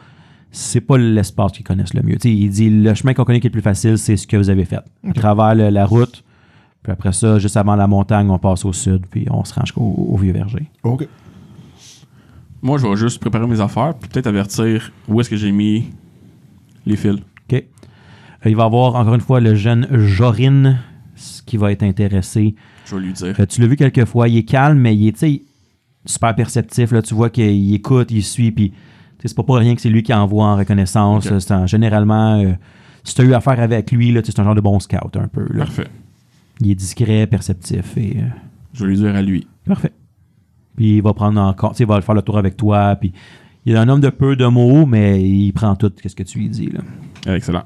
C'est pas l'espace qu'ils connaissent le mieux. Tu sais, il dit, le chemin qu'on connaît qui est le plus facile, c'est ce que vous avez fait. À travers la route, puis après ça, juste avant la montagne, on passe au sud, puis on se rend jusqu'au vieux verger. OK. Moi, je vais juste préparer mes affaires, puis peut-être avertir où est-ce que j'ai mis les fils. OK. Il va y avoir, encore une fois, le jeune Jorin qui va être intéressé. Je vais lui dire. Tu l'as vu quelques fois, il est calme, mais il est, tu sais, super perceptif. Là, tu vois qu'il écoute, il suit, puis c'est pas pour rien que c'est lui qui envoie en reconnaissance. Okay. Généralement, si tu as eu affaire avec lui, là, c'est un genre de bon scout un peu. Là. Parfait. Il est discret, perceptif. Et, Je vais lui dire à lui. parfait. Puis il va prendre encore, tu sais, il va faire le tour avec toi. Puis il est un homme de peu de mots, mais il prend tout ce que tu lui dis. Là. Excellent.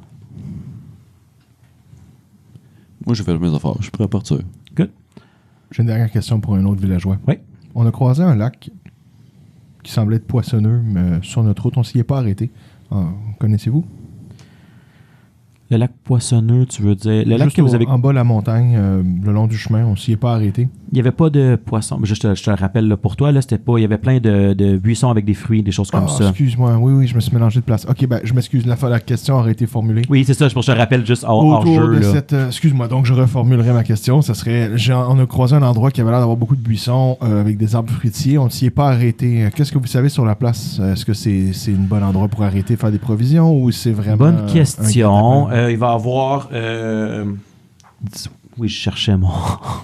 Moi, j'ai fait mes affaires. Je suis prêt à partir. Good. J'ai une dernière question pour un autre villageois. Oui. On a croisé un lac qui semblait être poissonneux, mais sur notre route, on s'y est pas arrêté. Connaissez-vous? Le lac poissonneux, tu veux dire. Le lac Juste que vous avez. en bas de la montagne, le long du chemin, on s'y est pas arrêté. Il n'y avait pas de poissons. Mais je te le rappelle, là, pour toi, là, c'était pas. Il y avait plein de buissons avec des fruits, des choses comme ça. Excuse-moi, oui, je me suis mélangé de place. Ok, ben, je m'excuse, la question aurait été formulée. Oui, c'est ça, je te rappelle juste hors Autour jeu. de Là. cette. Excuse-moi, donc je reformulerai ma question. Ça serait. On a croisé un endroit qui avait l'air d'avoir beaucoup de buissons avec des arbres fruitiers. On ne s'y est pas arrêté. Qu'est-ce que vous savez sur la place? Est-ce que c'est un bon endroit pour arrêter, faire des provisions ou c'est vraiment. Bonne question. un Il va y avoir. Oui, je cherchais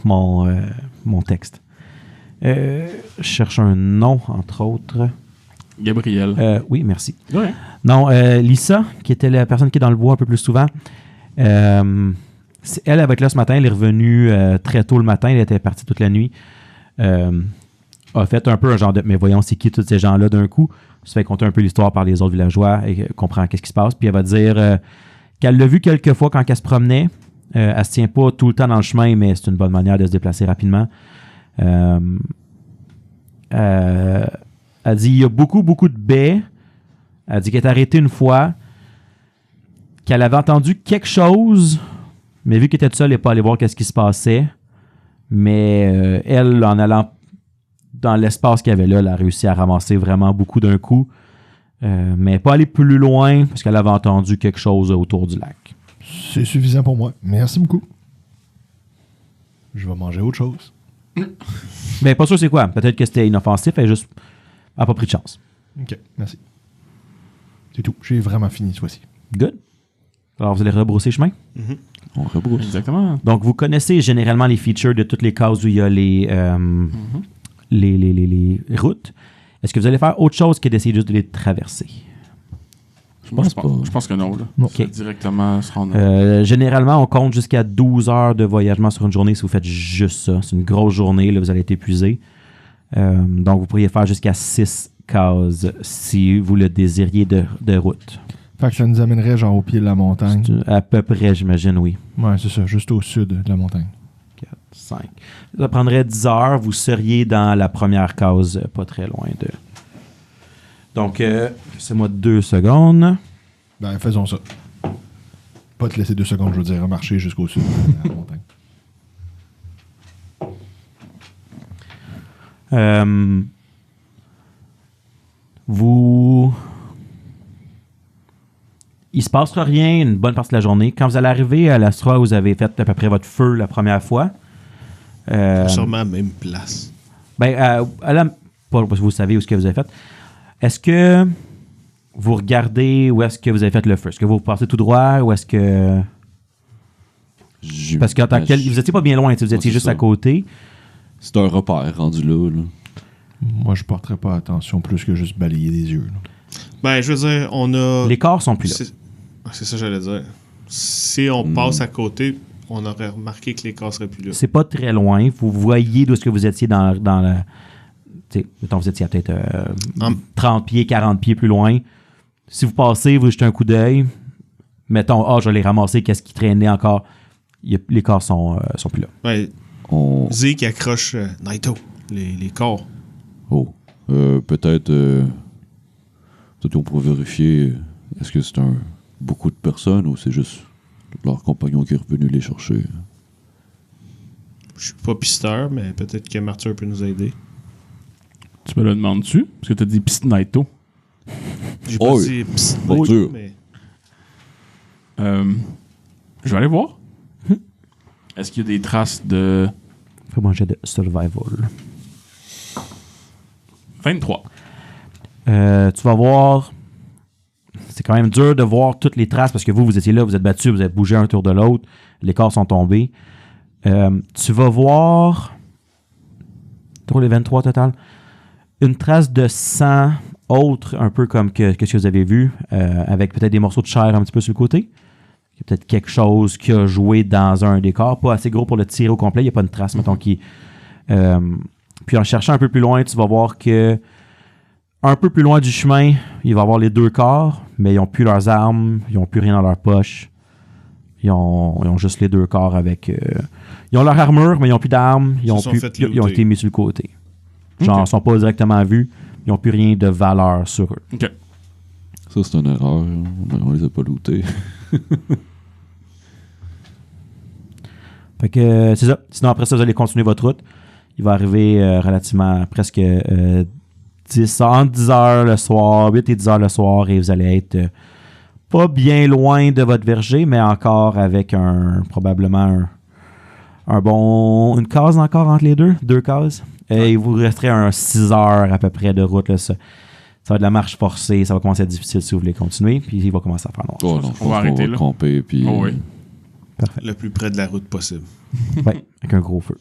mon texte. Je cherche un nom, entre autres. Gabriel. Oui, merci. Ouais. Non, Lisa, qui était la personne qui est dans le bois un peu plus souvent, elle va être là ce matin. Elle est revenue très tôt le matin. Elle était partie toute la nuit. A fait un peu un genre de... Mais voyons, c'est qui tous ces gens-là d'un coup? Ça fait compter un peu l'histoire par les autres villageois et comprend qu'est-ce qui se passe. Puis elle va dire qu'elle l'a vu quelques fois quand elle se promenait. Elle se tient pas tout le temps dans le chemin, mais c'est une bonne manière de se déplacer rapidement. Elle dit il y a beaucoup de baies. Elle dit qu'elle est arrêtée une fois, qu'elle avait entendu quelque chose, mais vu qu'elle était toute seule, elle n'est pas allée voir qu'est-ce qui se passait. Mais elle, en allant dans l'espace qu'il y avait là, elle a réussi à ramasser vraiment beaucoup d'un coup. Mais pas aller plus loin parce qu'elle avait entendu quelque chose autour du lac. C'est suffisant pour moi. Merci beaucoup. Je vais manger autre chose. Mais pas sûr c'est quoi. Peut-être que c'était inoffensif, elle n'a pas pris de chance. OK, merci. C'est tout. J'ai vraiment fini ce fois-ci. Good. Alors, vous allez rebrousser chemin. On rebrousse. Exactement. Donc, vous connaissez généralement les features de toutes les cases où il y a les routes. Est-ce que vous allez faire autre chose que d'essayer juste de les traverser? Je pense pas. Je pense que non. Là. Non. C'est directement se rendre. Généralement, on compte jusqu'à 12 heures de voyagement sur une journée si vous faites juste ça. C'est une grosse journée, là, vous allez être épuisé. Donc, vous pourriez faire jusqu'à 6 cases si vous le désiriez de route. Fait que ça nous amènerait genre au pied de la montagne. À peu près, j'imagine, oui. Ouais, c'est ça, juste au sud de la montagne. 4, 5. Ça prendrait 10 heures. Vous seriez dans la première case, pas très loin de... Donc, laissez-moi 2 secondes. Ben, faisons ça. Pas te laisser 2 secondes, je veux dire, marcher jusqu'au sud de la montagne. Il se passera rien une bonne partie de la journée. Quand vous allez arriver à l'Astra où vous avez fait à peu près votre feu la première fois. Sûrement à la même place. Pas parce que vous savez où ce que vous avez fait. Est-ce que vous regardez où est-ce que vous avez fait le feu? Est-ce que vous passez tout droit ou est-ce que... Parce qu'en tant que tel, vous étiez pas bien loin, vous étiez juste ça. à côté. C'est un repère rendu là. Moi, je porterais pas attention plus que juste balayer des yeux. Là. Ben, je veux dire, on a... Les corps sont plus là. C'est ça que j'allais dire. Si on passe à côté, on aurait remarqué que les corps seraient plus là. C'est pas très loin. Vous voyez d'où est-ce que vous étiez dans la... Mettons, vous étiez à peut-être 30 pieds, 40 pieds plus loin. Si vous passez, vous jetez un coup d'œil. Mettons, je vais les ramasser, qu'est-ce qui traînait encore? Les corps sont plus là. Ouais, Zeke accroche Naito, les corps. Oh. Peut-être on pourrait vérifier est-ce que c'est beaucoup de personnes ou c'est juste leur compagnon qui est revenu les chercher. Je suis pas pisteur, mais peut-être que Martyr peut nous aider. Tu me le demandes-tu? Parce que t'as dit Psst Naito. J'ai pas Oh, dit psst, Martyr. mais Je vais aller voir. Est-ce qu'il y a des traces de Fais-moi un jet de survival. 23? Tu vas voir. C'est quand même dur de voir toutes les traces parce que vous étiez là, vous êtes battus, vous êtes bougé un tour de l'autre, les corps sont tombés. Tu vas voir. Pour les 23 total. Une trace de sang autre, un peu comme ce que vous avez vu, avec peut-être des morceaux de chair un petit peu sur le côté. Il y a peut-être quelque chose qui a joué dans un des corps, pas assez gros pour le tirer au complet, il n'y a pas une trace, mettons, qui. Puis en cherchant un peu plus loin, tu vas voir que un peu plus loin du chemin, il va y avoir les 2 corps, mais ils n'ont plus leurs armes, ils n'ont plus rien dans leur poche. Ils ont juste les 2 corps avec. Ils ont leur armure, mais ils n'ont plus d'armes. Ils ont été mis sur le côté. Genre, ils ne sont pas directement vus. Ils n'ont plus rien de valeur sur eux. OK. Ça, c'est une erreur. On les a pas lootés. Fait que c'est ça. Sinon, après ça, vous allez continuer votre route. Il va arriver relativement presque entre 10 heures le soir, 8 et 10 heures le soir, et vous allez être pas bien loin de votre verger, mais encore avec probablement une case encore entre les 2 cases. Et il vous resterait 6 heures à peu près de route. Là, ça va être de la marche forcée, ça va commencer à être difficile si vous voulez continuer, puis il va commencer à faire noir. Oh, non, On va arrêter, là. camper, puis... Oh, oui. Parfait. le plus près de la route possible. Ouais, avec un gros feu.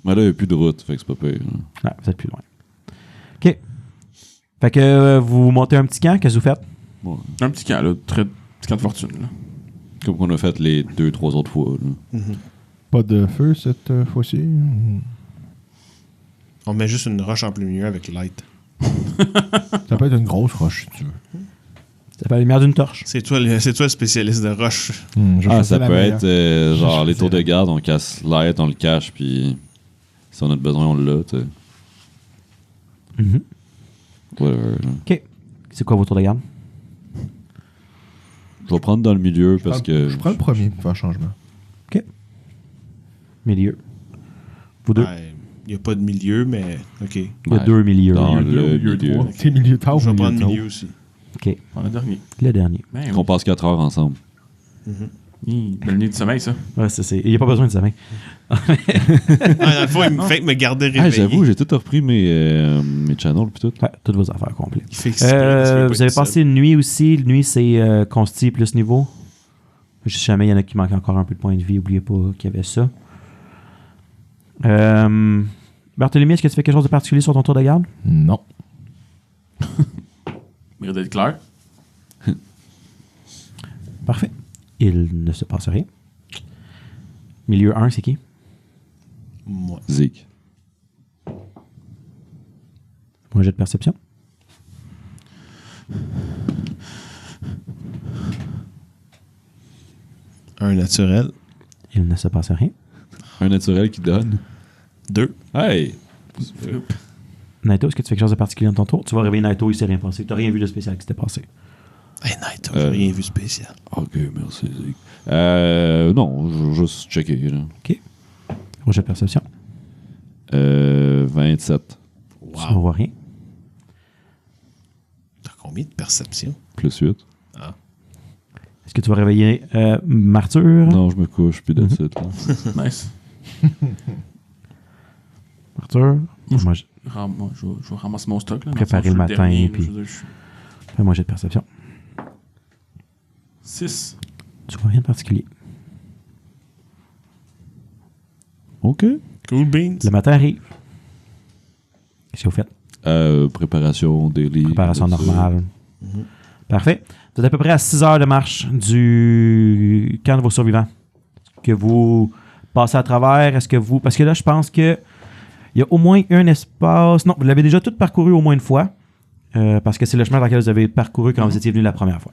Mais là, il n'y a plus de route, fait que c'est pas pire. Hein. Ouais, vous êtes plus loin. OK. Fait que vous montez un petit camp, qu'est-ce que vous faites? Ouais. Un petit camp, là. Petit camp de fortune, là. Comme qu'on a fait les 2-3 autres fois. Là. Pas de feu cette fois-ci? On met juste une roche en plein milieu avec light. Ça peut être une grosse roche, si tu veux. Ça fait la lumière d'une torche. C'est toi le spécialiste de roche. Ça peut être genre les tours de garde, on casse light, on le cache, puis si on a besoin, on l'a, tu sais. Mhm. Whatever. Là. OK. C'est quoi vos tours de garde? Je vais prendre dans le milieu parce que... Je prends le premier pour faire un changement. OK. Milieu. Vous deux? Il n'y a pas de milieu, mais OK. Il y a 2 milieux. Dans Milieu, le milieu milieu. 3. C'est milieu tard Je ou vais prendre milieu milieu tôt? aussi. OK. Le dernier. Le dernier. Ben, On passe 4 heures ensemble. Le nez du sommeil, ça. Ouais, il n'y a pas besoin de sa main. Dans le fond, il me fait me garder réveillé. J'avoue, j'ai tout repris mes channels puis tout. Ouais, toutes vos affaires complètes. Il fait exprès parce qu'il veut pas Vous avez être passé une nuit aussi. La nuit, c'est consti plus niveau. Si jamais il y en a qui manquent encore un peu de points de vie, n'oubliez pas qu'il y avait ça. Barthélemy, est-ce que tu fais quelque chose de particulier sur ton tour de garde? Non. Mérite d'être clair. Parfait. Il ne se passe rien. Milieu 1, c'est qui? Moi. Zeke. Moi, j'ai de perception. Un naturel. Il ne se passe rien. Un naturel qui donne. 2. Hey! Naito, est-ce que tu fais quelque chose de particulier dans ton tour? Tu vas réveiller Naito, il s'est rien passé. Tu n'as rien vu de spécial qui s'était passé. Hey, Night, j'ai rien vu spécial. Ok, merci Zeke. Non, je vais juste checker. Là. OK. Moi, j'ai de perception. 27. Tu ne vois rien. T'as combien de perception? Plus 8. Est-ce que tu vas réveiller Martyr? Non, je me couche, puis that's it, là. Nice. Martyr? Moi, Je vais ramasser mon stock. Là, Préparer le matin, puis- Fais-moi j'ai de perception. 6. Tu vois rien de particulier. Ok. Cool beans. Le matin arrive. Qu'est-ce que vous faites? Préparation daily. Préparation that's it. normale. Parfait. Vous êtes à peu près à 6 heures de marche du camp de vos survivants. Que vous passez à travers, est-ce que vous... Parce que là, je pense que il y a au moins un espace... Non, vous l'avez déjà tout parcouru au moins une fois. Parce que c'est le chemin dans lequel vous avez parcouru quand vous étiez venu la première fois.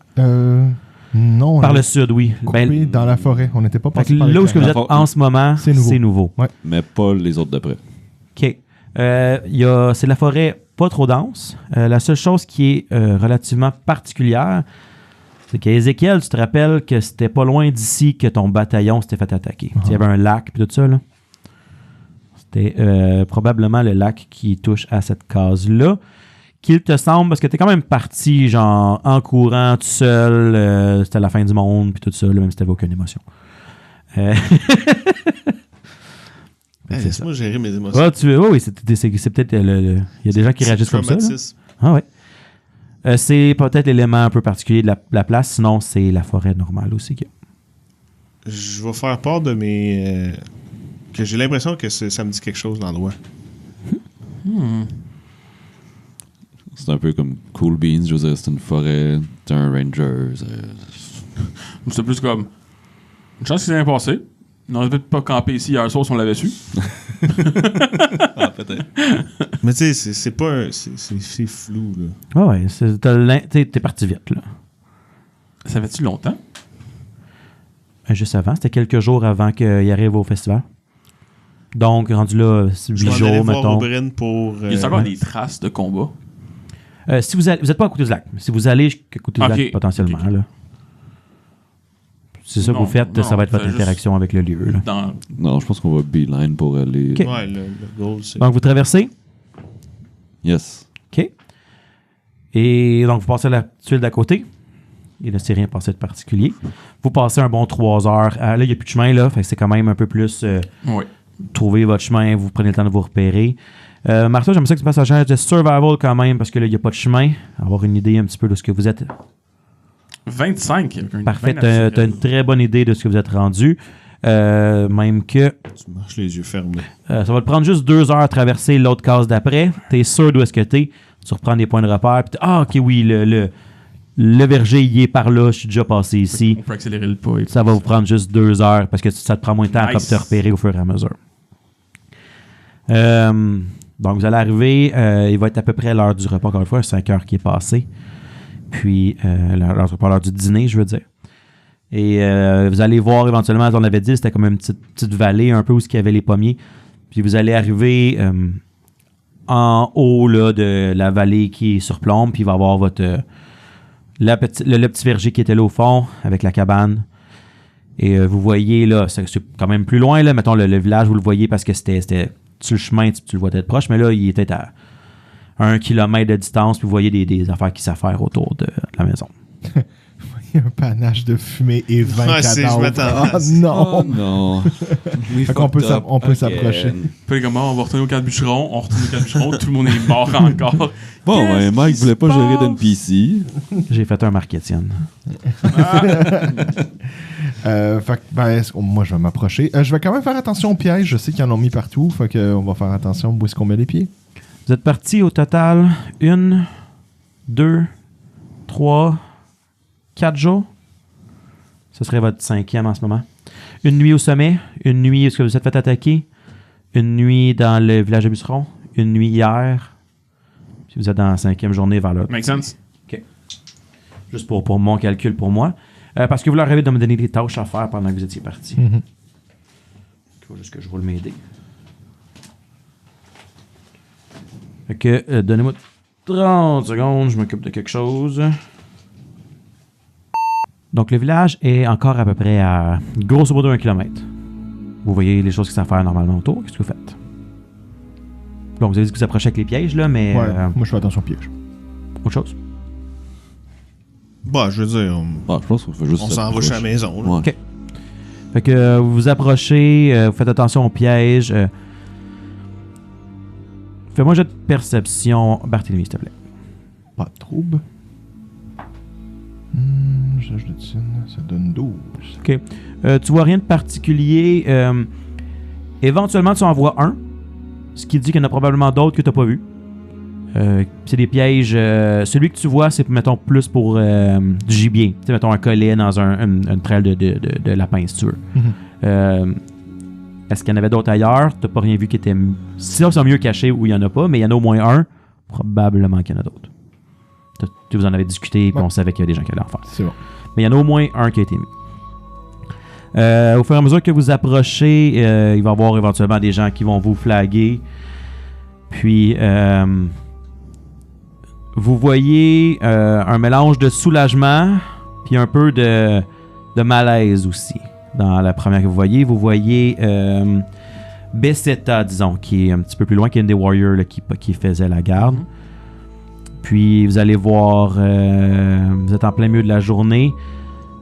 Non. Par le sud, oui. Coupé dans la forêt. On n'était pas Fait que passé par là où les ce que vous êtes en ce moment, C'est nouveau. c'est nouveau. Mais pas les autres d'après. OK. C'est la forêt pas trop dense. La seule chose qui est relativement particulière, c'est qu'Ézéchiel, tu te rappelles que c'était pas loin d'ici que ton bataillon s'était fait attaquer. Il y avait un lac et tout ça, là. C'était probablement le lac qui touche à cette case-là. Qu'il te semble, parce que t'es quand même parti, genre, en courant, tout seul, c'était la fin du monde, puis tout ça, là, même si t'avais aucune émotion. Laisse-moi gérer mes émotions. Oui, c'est peut-être il y a des gens qui réagissent comme ça. Ah ouais. C'est peut-être l'élément un peu particulier de la place, sinon c'est la forêt normale aussi. Je vais faire part de mes... que j'ai l'impression que ça me dit quelque chose, l'endroit. C'est un peu comme Cool Beans, je veux dire, c'est une forêt, t'es un ranger. C'est plus comme une chance qu'il s'est rien passé. On aurait peut-être pas campé ici hier soir si on l'avait su. Ah, peut-être. Mais tu sais, c'est pas c'est flou, là. Ah ouais, t'es parti vite, là. Ça fait-tu longtemps? Juste avant, c'était quelques jours avant qu'il arrive au festival. Donc, rendu là, 8 Je vais jours, aller voir mettons. Oberyn pour... Il y a encore des traces de combat. Si vous n'êtes pas à côté du lac. Si vous allez à côté du lac, potentiellement, ok. là. C'est ça que Non, vous faites, non, ça va être votre c'est interaction avec le lieu. Là. Non, je pense qu'on va beeline pour aller... Ok. Ouais, le goal, c'est... Donc, vous traversez. Yes. OK. Et donc, vous passez à la tuile d'à côté. Il ne s'est rien passé de particulier. Vous passez un bon 3 heures. Là, il n'y a plus de chemin, là. Fait que c'est quand même un peu plus... Oui. trouver votre chemin, vous prenez le temps de vous repérer. Martha, j'aime ça que tu passes à genre de survival quand même, parce que là, il n'y a pas de chemin. Avoir une idée un petit peu de ce que vous êtes. 25. Parfait, tu as une très bonne idée de ce que vous êtes rendu. Même que Tu marches les yeux fermés. ça va te prendre juste 2 heures à traverser l'autre case d'après. Tu es sûr d'où est-ce que tu es. Tu reprends des points de repère. Puis ok, oui, le verger, il est par là. Je suis déjà passé ici. On peut accélérer le pas. Ça va vous prendre juste 2 heures parce que ça te prend moins de temps à Nice. te repérer au fur et à mesure. Donc, vous allez arriver. Il va être à peu près l'heure du repas, encore une fois, 5 heures qui est passé. Puis, l'heure du dîner, je veux dire. Et vous allez voir éventuellement, on avait dit, c'était comme une petite vallée un peu où il y avait les pommiers. Puis, vous allez arriver en haut là, de la vallée qui surplombe. Puis, il va y avoir le petit verger qui était là au fond avec la cabane. Et vous voyez, là, c'est quand même plus loin, là, mettons le village, vous le voyez parce que c'était sur le chemin, tu le vois peut-être proche, mais là, il était à 1 kilomètre de distance, puis vous voyez des affaires qui s'affairent autour de la maison. Il y a un panache de fumée et 20 Ouais, je cadavres. m'attendais à ça. non! non. Fait qu'on peut s'approcher. Puis comment on va retourner au camp de bûcheron, on retourne au camp de bûcheron, tout le monde est mort encore. Bon, ben, Mike voulait pas gérer d'NPC. J'ai fait un marque Étienne. Fait que, moi, je vais m'approcher. Je vais quand même faire attention aux pièges. Je sais qu'ils en ont mis partout. Fait qu'on va faire attention où est-ce qu'on met les pieds. Vous êtes partis au total 1, 2, 3, 4 jours. Ce serait votre 5e en ce moment. Une nuit au sommet, une nuit où est-ce que vous êtes fait attaquer, une nuit dans le village de Busseron, une nuit hier. Puis vous êtes dans la 5e journée vers là. Make sense? Juste pour mon calcul pour moi. Parce que vous leur avez de me donner des tâches à faire pendant que vous étiez partis. Il faut juste que je roule mes dés. Fait que, donnez-moi 30 secondes, je m'occupe de quelque chose. Donc, le village est encore à peu près à grosso modo 1 kilomètre. Vous voyez les choses qui savent faire normalement autour. Qu'est-ce que vous faites? Bon, vous avez dit que vous approchez avec les pièges, là, mais Ouais, moi, je fais attention aux pièges. autre chose? Bah, je veux dire, Ah, je pense qu'on fait juste on s'en va chez la maison. Là. Ouais. Ok. Fait que vous vous approchez, vous faites attention aux pièges. Fais-moi un jet de perception. Barthélemy, s'il te plaît. Pas de trouble. Jage de Tine, ça donne 12. OK. Tu vois rien de particulier. Éventuellement, tu en vois un. Ce qui dit qu'il y en a probablement d'autres que tu n'as pas vu. C'est des pièges. Celui que tu vois, c'est, mettons, plus pour du gibier. Tu sais, mettons, un collet dans une traîne de lapin, si tu veux. Est-ce qu'il y en avait d'autres ailleurs? Tu n'as pas rien vu qui était... Sinon, ils sont mieux cachés ou il n'y en a pas, mais il y en a au moins un. Probablement qu'il y en a d'autres. Vous en avez discuté, puis on savait qu'il y avait des gens qui allaient en faire. C'est bon. Mais il y en a au moins un qui a été mis. Au fur et à mesure que vous approchez, il va y avoir éventuellement des gens qui vont vous flaguer. Puis, vous voyez un mélange de soulagement puis un peu de malaise aussi. Dans la première que vous voyez Bessetta, disons, qui est un petit peu plus loin, qui est une des Warriors là, qui faisait la garde. Puis vous allez voir, vous êtes en plein milieu de la journée.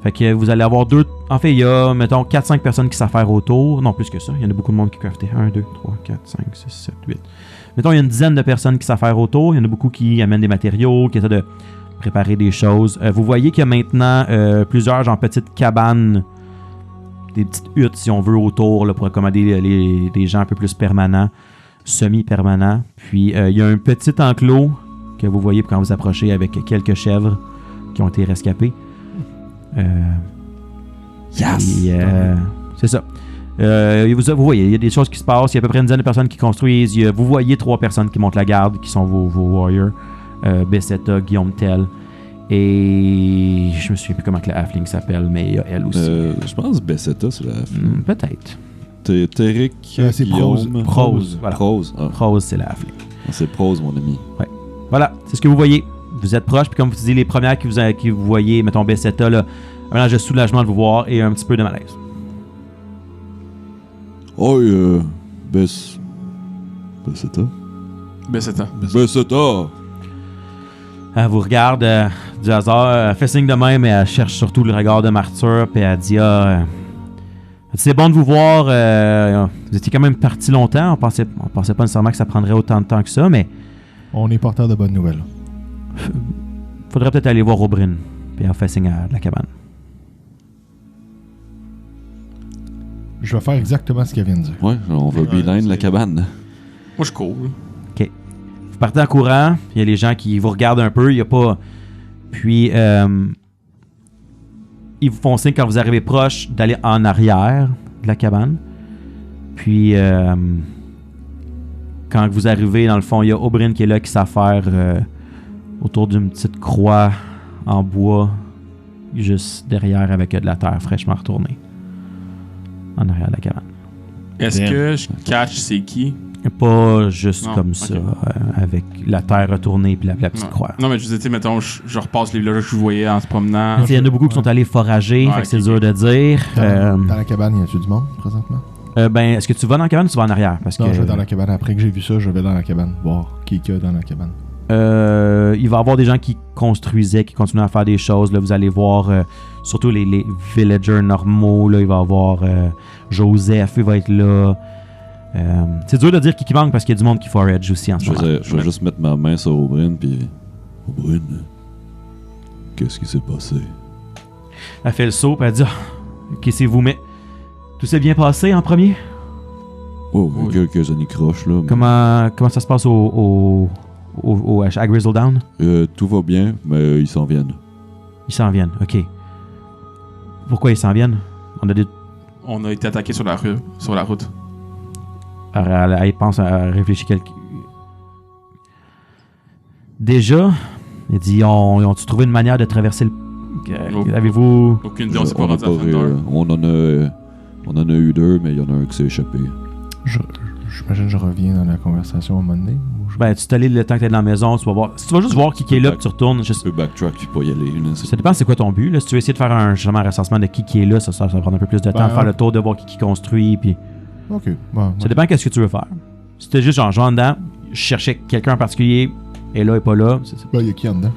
Fait que vous allez avoir en fait, il y a, mettons, 4-5 personnes qui s'affairent autour. Non, plus que ça. Il y en a beaucoup de monde qui craftait. 1, 2, 3, 4, 5, 6, 7, 8. Mettons, il y a une dizaine de personnes qui s'affairent autour. Il y en a beaucoup qui amènent des matériaux, qui essaient de préparer des choses. Vous voyez qu'il y a maintenant plusieurs genre petites cabanes, des petites huttes, si on veut, autour là, pour accommoder les gens un peu plus permanents, semi-permanents. Puis, il y a un petit enclos que vous voyez quand vous approchez avec quelques chèvres qui ont été rescapées. Yes! C'est ça. Vous voyez, il y a des choses qui se passent. Il y a à peu près une dizaine de personnes qui construisent. Vous voyez 3 personnes qui montent la garde, qui sont vos warriors. Bessetta, Guillaume Tell. Et je me souviens plus comment que la halfling s'appelle, mais il y a elle aussi. Je pense Bessetta, c'est la halfling. Peut-être. Téric, c'est Guillaume... Prose. Voilà. Prose, Prose, c'est la halfling. C'est Prose, mon ami. Ouais. Voilà, c'est ce que vous voyez. Vous êtes proche, puis comme vous disiez, les premières qui vous voyez, mettons Bessetta, là, un mélange de soulagement de vous voir et un petit peu de malaise. Oh, Bessetta? Bessetta. Bessetta! Elle vous regarde du hasard, elle fait signe de même, mais elle cherche surtout le regard de Martyr, puis elle dit c'est bon de vous voir, vous étiez quand même parti longtemps, on pensait pas nécessairement que ça prendrait autant de temps que ça, mais On est porteur de bonnes nouvelles. faudrait peut-être aller voir Oberyn, puis elle fait signe à la cabane. Je vais faire exactement ce qu'elle vient de dire. Ouais, on va beeline la cabane. Moi, je cours. Vous partez en courant, il y a les gens qui vous regardent un peu, il y a pas... Puis, ils vous font signe quand vous arrivez proche d'aller en arrière de la cabane. Puis, quand vous arrivez, dans le fond, il y a Oberyn qui est là, qui s'affaire autour d'une petite croix en bois, juste derrière avec de la terre fraîchement retournée. En arrière de la cabane. Est-ce que je catch c'est qui? Pas juste Non, comme ok. ça, avec la terre retournée puis la petite croix. Non, mais je disais, mettons, je repasse les villages que je voyais en se promenant. Il y en a beaucoup qui sont allés forager, Ouais, fait que c'est ok, dur de dire. Dans la cabane, y a-tu du monde présentement? Ben, est-ce que tu vas dans la cabane ou tu vas en arrière? Parce Non, que, je vais dans la cabane. Après que j'ai vu ça, je vais dans la cabane. Voir qui qu'il y a dans la cabane. il va y avoir des gens qui construisaient, qui continuaient à faire des choses. Là, vous allez voir surtout les villagers normaux. Là, il va y avoir Joseph, il va être là. C'est dur de dire qui manque parce qu'il y a du monde qui forage aussi en ce moment. Je vais juste mettre ma main sur Oberyn, puis... Oberyn, qu'est-ce qui s'est passé? Elle fait le saut, puis elle dit ok, c'est vous, mais tout s'est bien passé en premier? Oh, Oui. quelques anicroches, là. mais- Comment ça se passe à Grizzledown? Tout va bien, mais ils s'en viennent. Ils s'en viennent, ok. Pourquoi ils s'en viennent? On a été attaqué sur la route. Elle pense à réfléchir Déjà, il dit, ont-tu trouvé une manière de traverser le... Oh. Avez-vous... Aucune idée, on s'est pas On a rendu à pas Thunder. on en a eu 2, mais il y en a un qui s'est échappé. J'imagine que je reviens dans la conversation à un moment donné. Ou je- Ben, tu t'allais le temps que t'es dans la maison, tu vas voir... Si tu vas juste voir qui est là, puis tu retournes, Je peux backtrack puis pas y aller. Là, ça dépend c'est quoi ton but. Là. Si tu veux essayer de faire justement un recensement de qui est là, ça va prendre un peu plus de temps, de faire le tour, de voir qui construit, puis... Ok. Bon, Ça dépend qu'est-ce que tu veux faire. Si t'es juste genre en dedans, je cherchais quelqu'un en particulier, et là, et pas là, c'est... Là, il y a qui en dedans?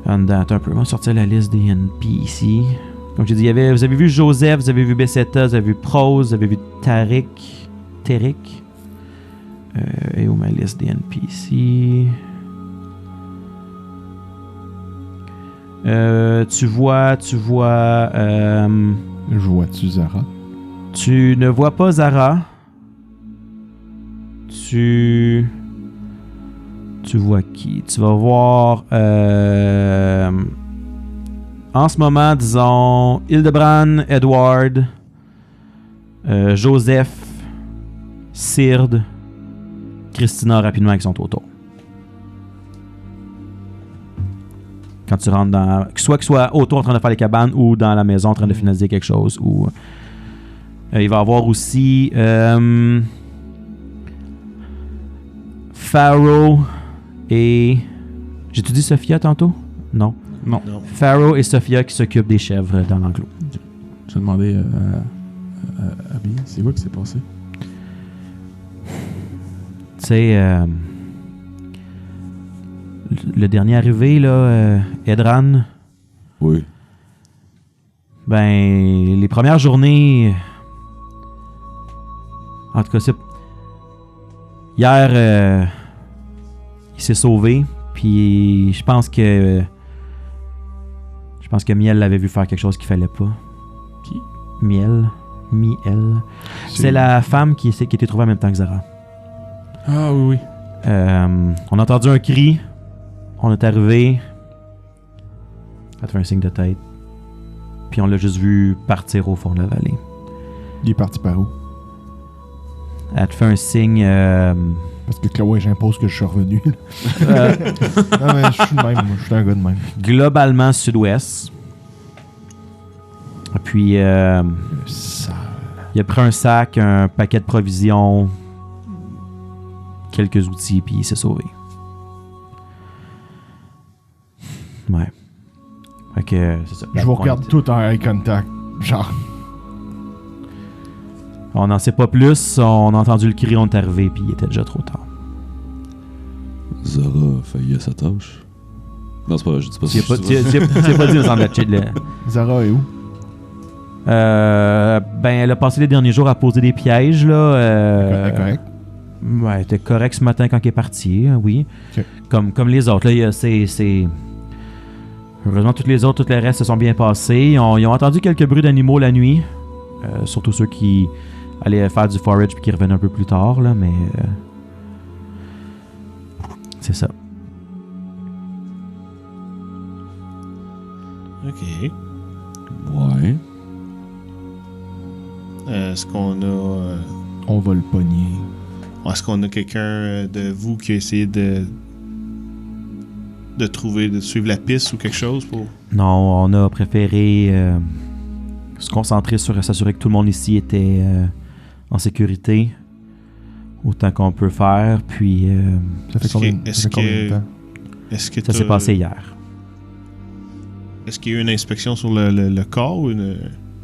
En dedans, attends un peu. On va sortir la liste des NPC. Comme j'ai dit, vous avez vu Joseph, vous avez vu Bessetta, vous avez vu Prose, vous avez vu Tariq. Et où ma liste des NPC? Tu vois... Je vois-tu Zara? tu ne vois pas Zara. Tu vois qui? Tu vas voir... en ce moment, disons, Hildebrand, Edward, Joseph, Cyrde, Christina rapidement qui sont autour. Quand tu rentres dans... Soit autour en train de faire les cabanes ou dans la maison en train de finaliser quelque chose. Ou il va y avoir aussi... Pharaoh et J'ai-tu dit Sophia tantôt? Non. Non. Pharaoh et Sophia qui s'occupent des chèvres dans l'enclos. J'ai demandé à Abby, c'est quoi qui s'est passé? Tu sais, le dernier arrivé, là, Edran, Oui. ben, les premières journées... En tout cas, c'est... Hier, il s'est sauvé, puis je pense que Miel l'avait vu faire quelque chose qu'il fallait pas. Qui? Miel. C'est la femme qui était trouvée en même temps que Zara. Ah oui. On a entendu un cri. On est arrivé. Elle a fait un signe de tête. Puis on l'a juste vu partir au fond de la vallée. Il est parti par où? Elle te fait un signe... Parce que Chloé, j'impose que je suis revenu. Non, mais je suis le même. Moi, je suis un gars de même. globalement sud-ouest. Puis Sale. il a pris un sac, un paquet de provisions, quelques outils, puis il s'est sauvé. Ouais. Fait que c'est ça. Je vous regarde tout en eye contact. Genre. On n'en sait pas plus. On a entendu le cri, on est arrivé, puis il était déjà trop tard. Zara a failli à sa tâche. Non, c'est pas vrai, je dis pas ça. Tu n'as pas dit, il me semble, Zara est où? Ben, elle a passé les derniers jours à poser des pièges, là. Correct. Ouais, elle était correcte ce matin quand elle est partie, oui. Ok. Comme les autres. Là, c'est... Heureusement, toutes les autres, tout le reste se sont bien passés. Ils ont entendu quelques bruits d'animaux la nuit. Surtout ceux qui allaient faire du forage puis qui revenaient un peu plus tard, là, mais... c'est ça. Ok. Ouais. Est-ce qu'on a. On va le pogner. Est-ce qu'on a quelqu'un de vous qui a essayé de trouver, de suivre la piste ou quelque chose pour. Non, on a préféré se concentrer sur s'assurer que tout le monde ici était en sécurité autant qu'on peut faire, puis Ça fait Est-ce combien, que- ça fait combien de temps? Est-ce que ça s'est passé hier. Est-ce qu'il y a eu une inspection sur le corps ou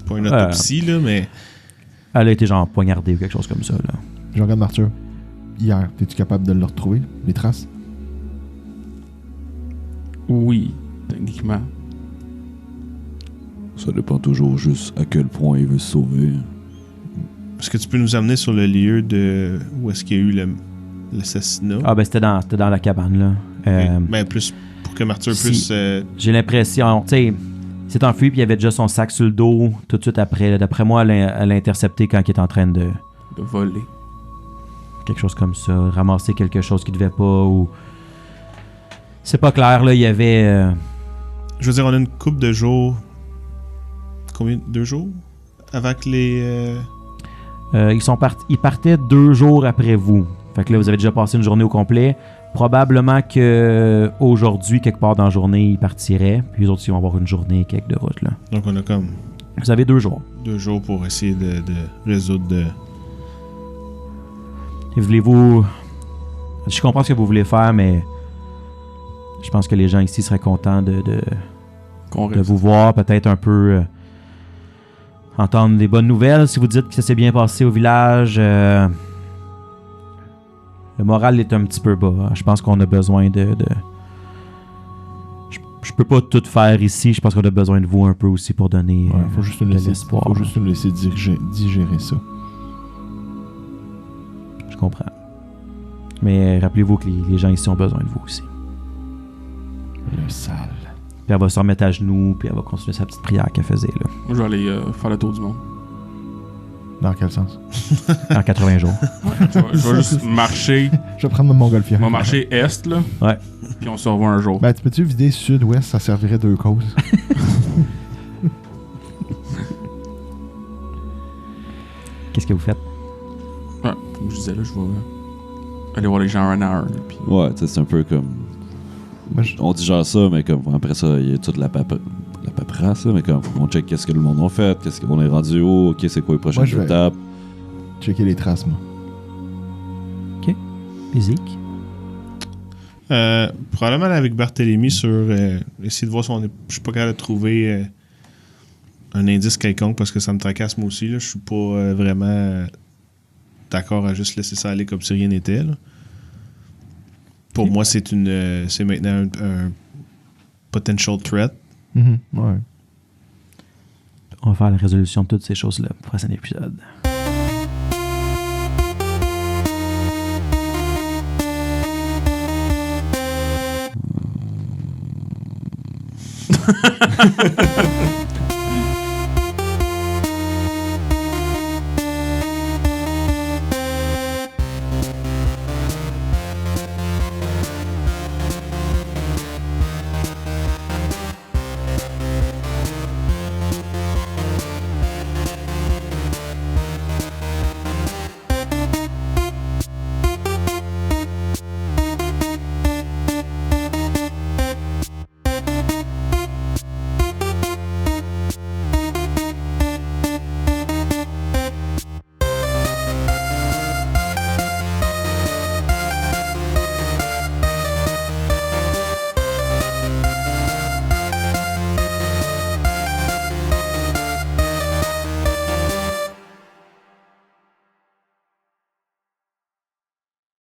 pas une autopsie, là, mais. Elle a été genre poignardée ou quelque chose comme ça, là. Je regarde Arthur. Hier, es-tu capable de le retrouver, les traces? Oui, techniquement. Ça dépend toujours juste à quel point il veut se sauver. Est-ce que tu peux nous amener sur le lieu de où est-ce qu'il y a eu l'assassinat? Ah ben c'était dans la cabane, là. Ben, plus pour que Martyr si- puisse. J'ai l'impression, tu sais, il s'est enfui puis il avait déjà son sac sur le dos tout de suite après. D'après moi, elle l'a intercepté quand il était en train de... De voler. quelque chose comme ça, ramasser quelque chose qu'il devait pas ou... C'est pas clair, là, il y avait... Je veux dire, on a une couple de jours. Combien? 2 jours? Avant que les. ils partaient 2 jours après vous. Fait que là, vous avez déjà passé une journée au complet. Probablement que aujourd'hui, quelque part dans la journée, ils partiraient. Puis les autres, ils vont avoir une journée quelque de route, là. Donc, on a comme Vous avez 2 jours. 2 jours pour essayer de résoudre de. Et voulez-vous... Je comprends ce que vous voulez faire, mais... Je pense que les gens ici seraient contents de Qu'on de reste. vous voir, peut-être un peu entendre des bonnes nouvelles. Si vous dites que ça s'est bien passé au village, le moral est un petit peu bas. Je pense qu'on a besoin de... Je peux pas tout faire ici. Je pense qu'on a besoin de vous un peu aussi pour donner Ouais, faut juste nous de laisser, l'espoir. faut juste nous laisser digérer ça. Je comprends. Mais rappelez-vous que les gens ici ont besoin de vous aussi. Le sale. Puis elle va se remettre à genoux, puis elle va continuer sa petite prière qu'elle faisait là, Moi, je vais aller faire le tour du monde. Dans quel sens? en 80 jours. Je vais juste marcher. Je vais prendre mon montgolfière. On va marcher est, là. Ouais. Puis on se revoit un jour. Ben, tu peux-tu vider sud-ouest? Ça servirait deux causes. Qu'est-ce que vous faites? Ouais, comme je disais, là, je vais aller voir les gens un à un. Puis Ouais, tu sais, c'est un peu comme. Moi, On digère ça, mais comme après ça, il y a toute la paperasse, là, mais comme on check qu'est-ce que le monde a fait, qu'est-ce qu'on est rendu où, ok, c'est quoi les prochaines Moi, je vais- étapes. checker les traces, moi. Physique? Probablement aller avec Barthélemy sur essayer de voir si je suis pas capable de trouver un indice quelconque parce que ça me tracasse moi aussi. Là. Je suis pas vraiment d'accord à juste laisser ça aller comme si rien n'était. Là. Pour moi, c'est maintenant un potential threat. Mhm, ouais. On va faire la résolution de toutes ces choses-là au prochain épisode.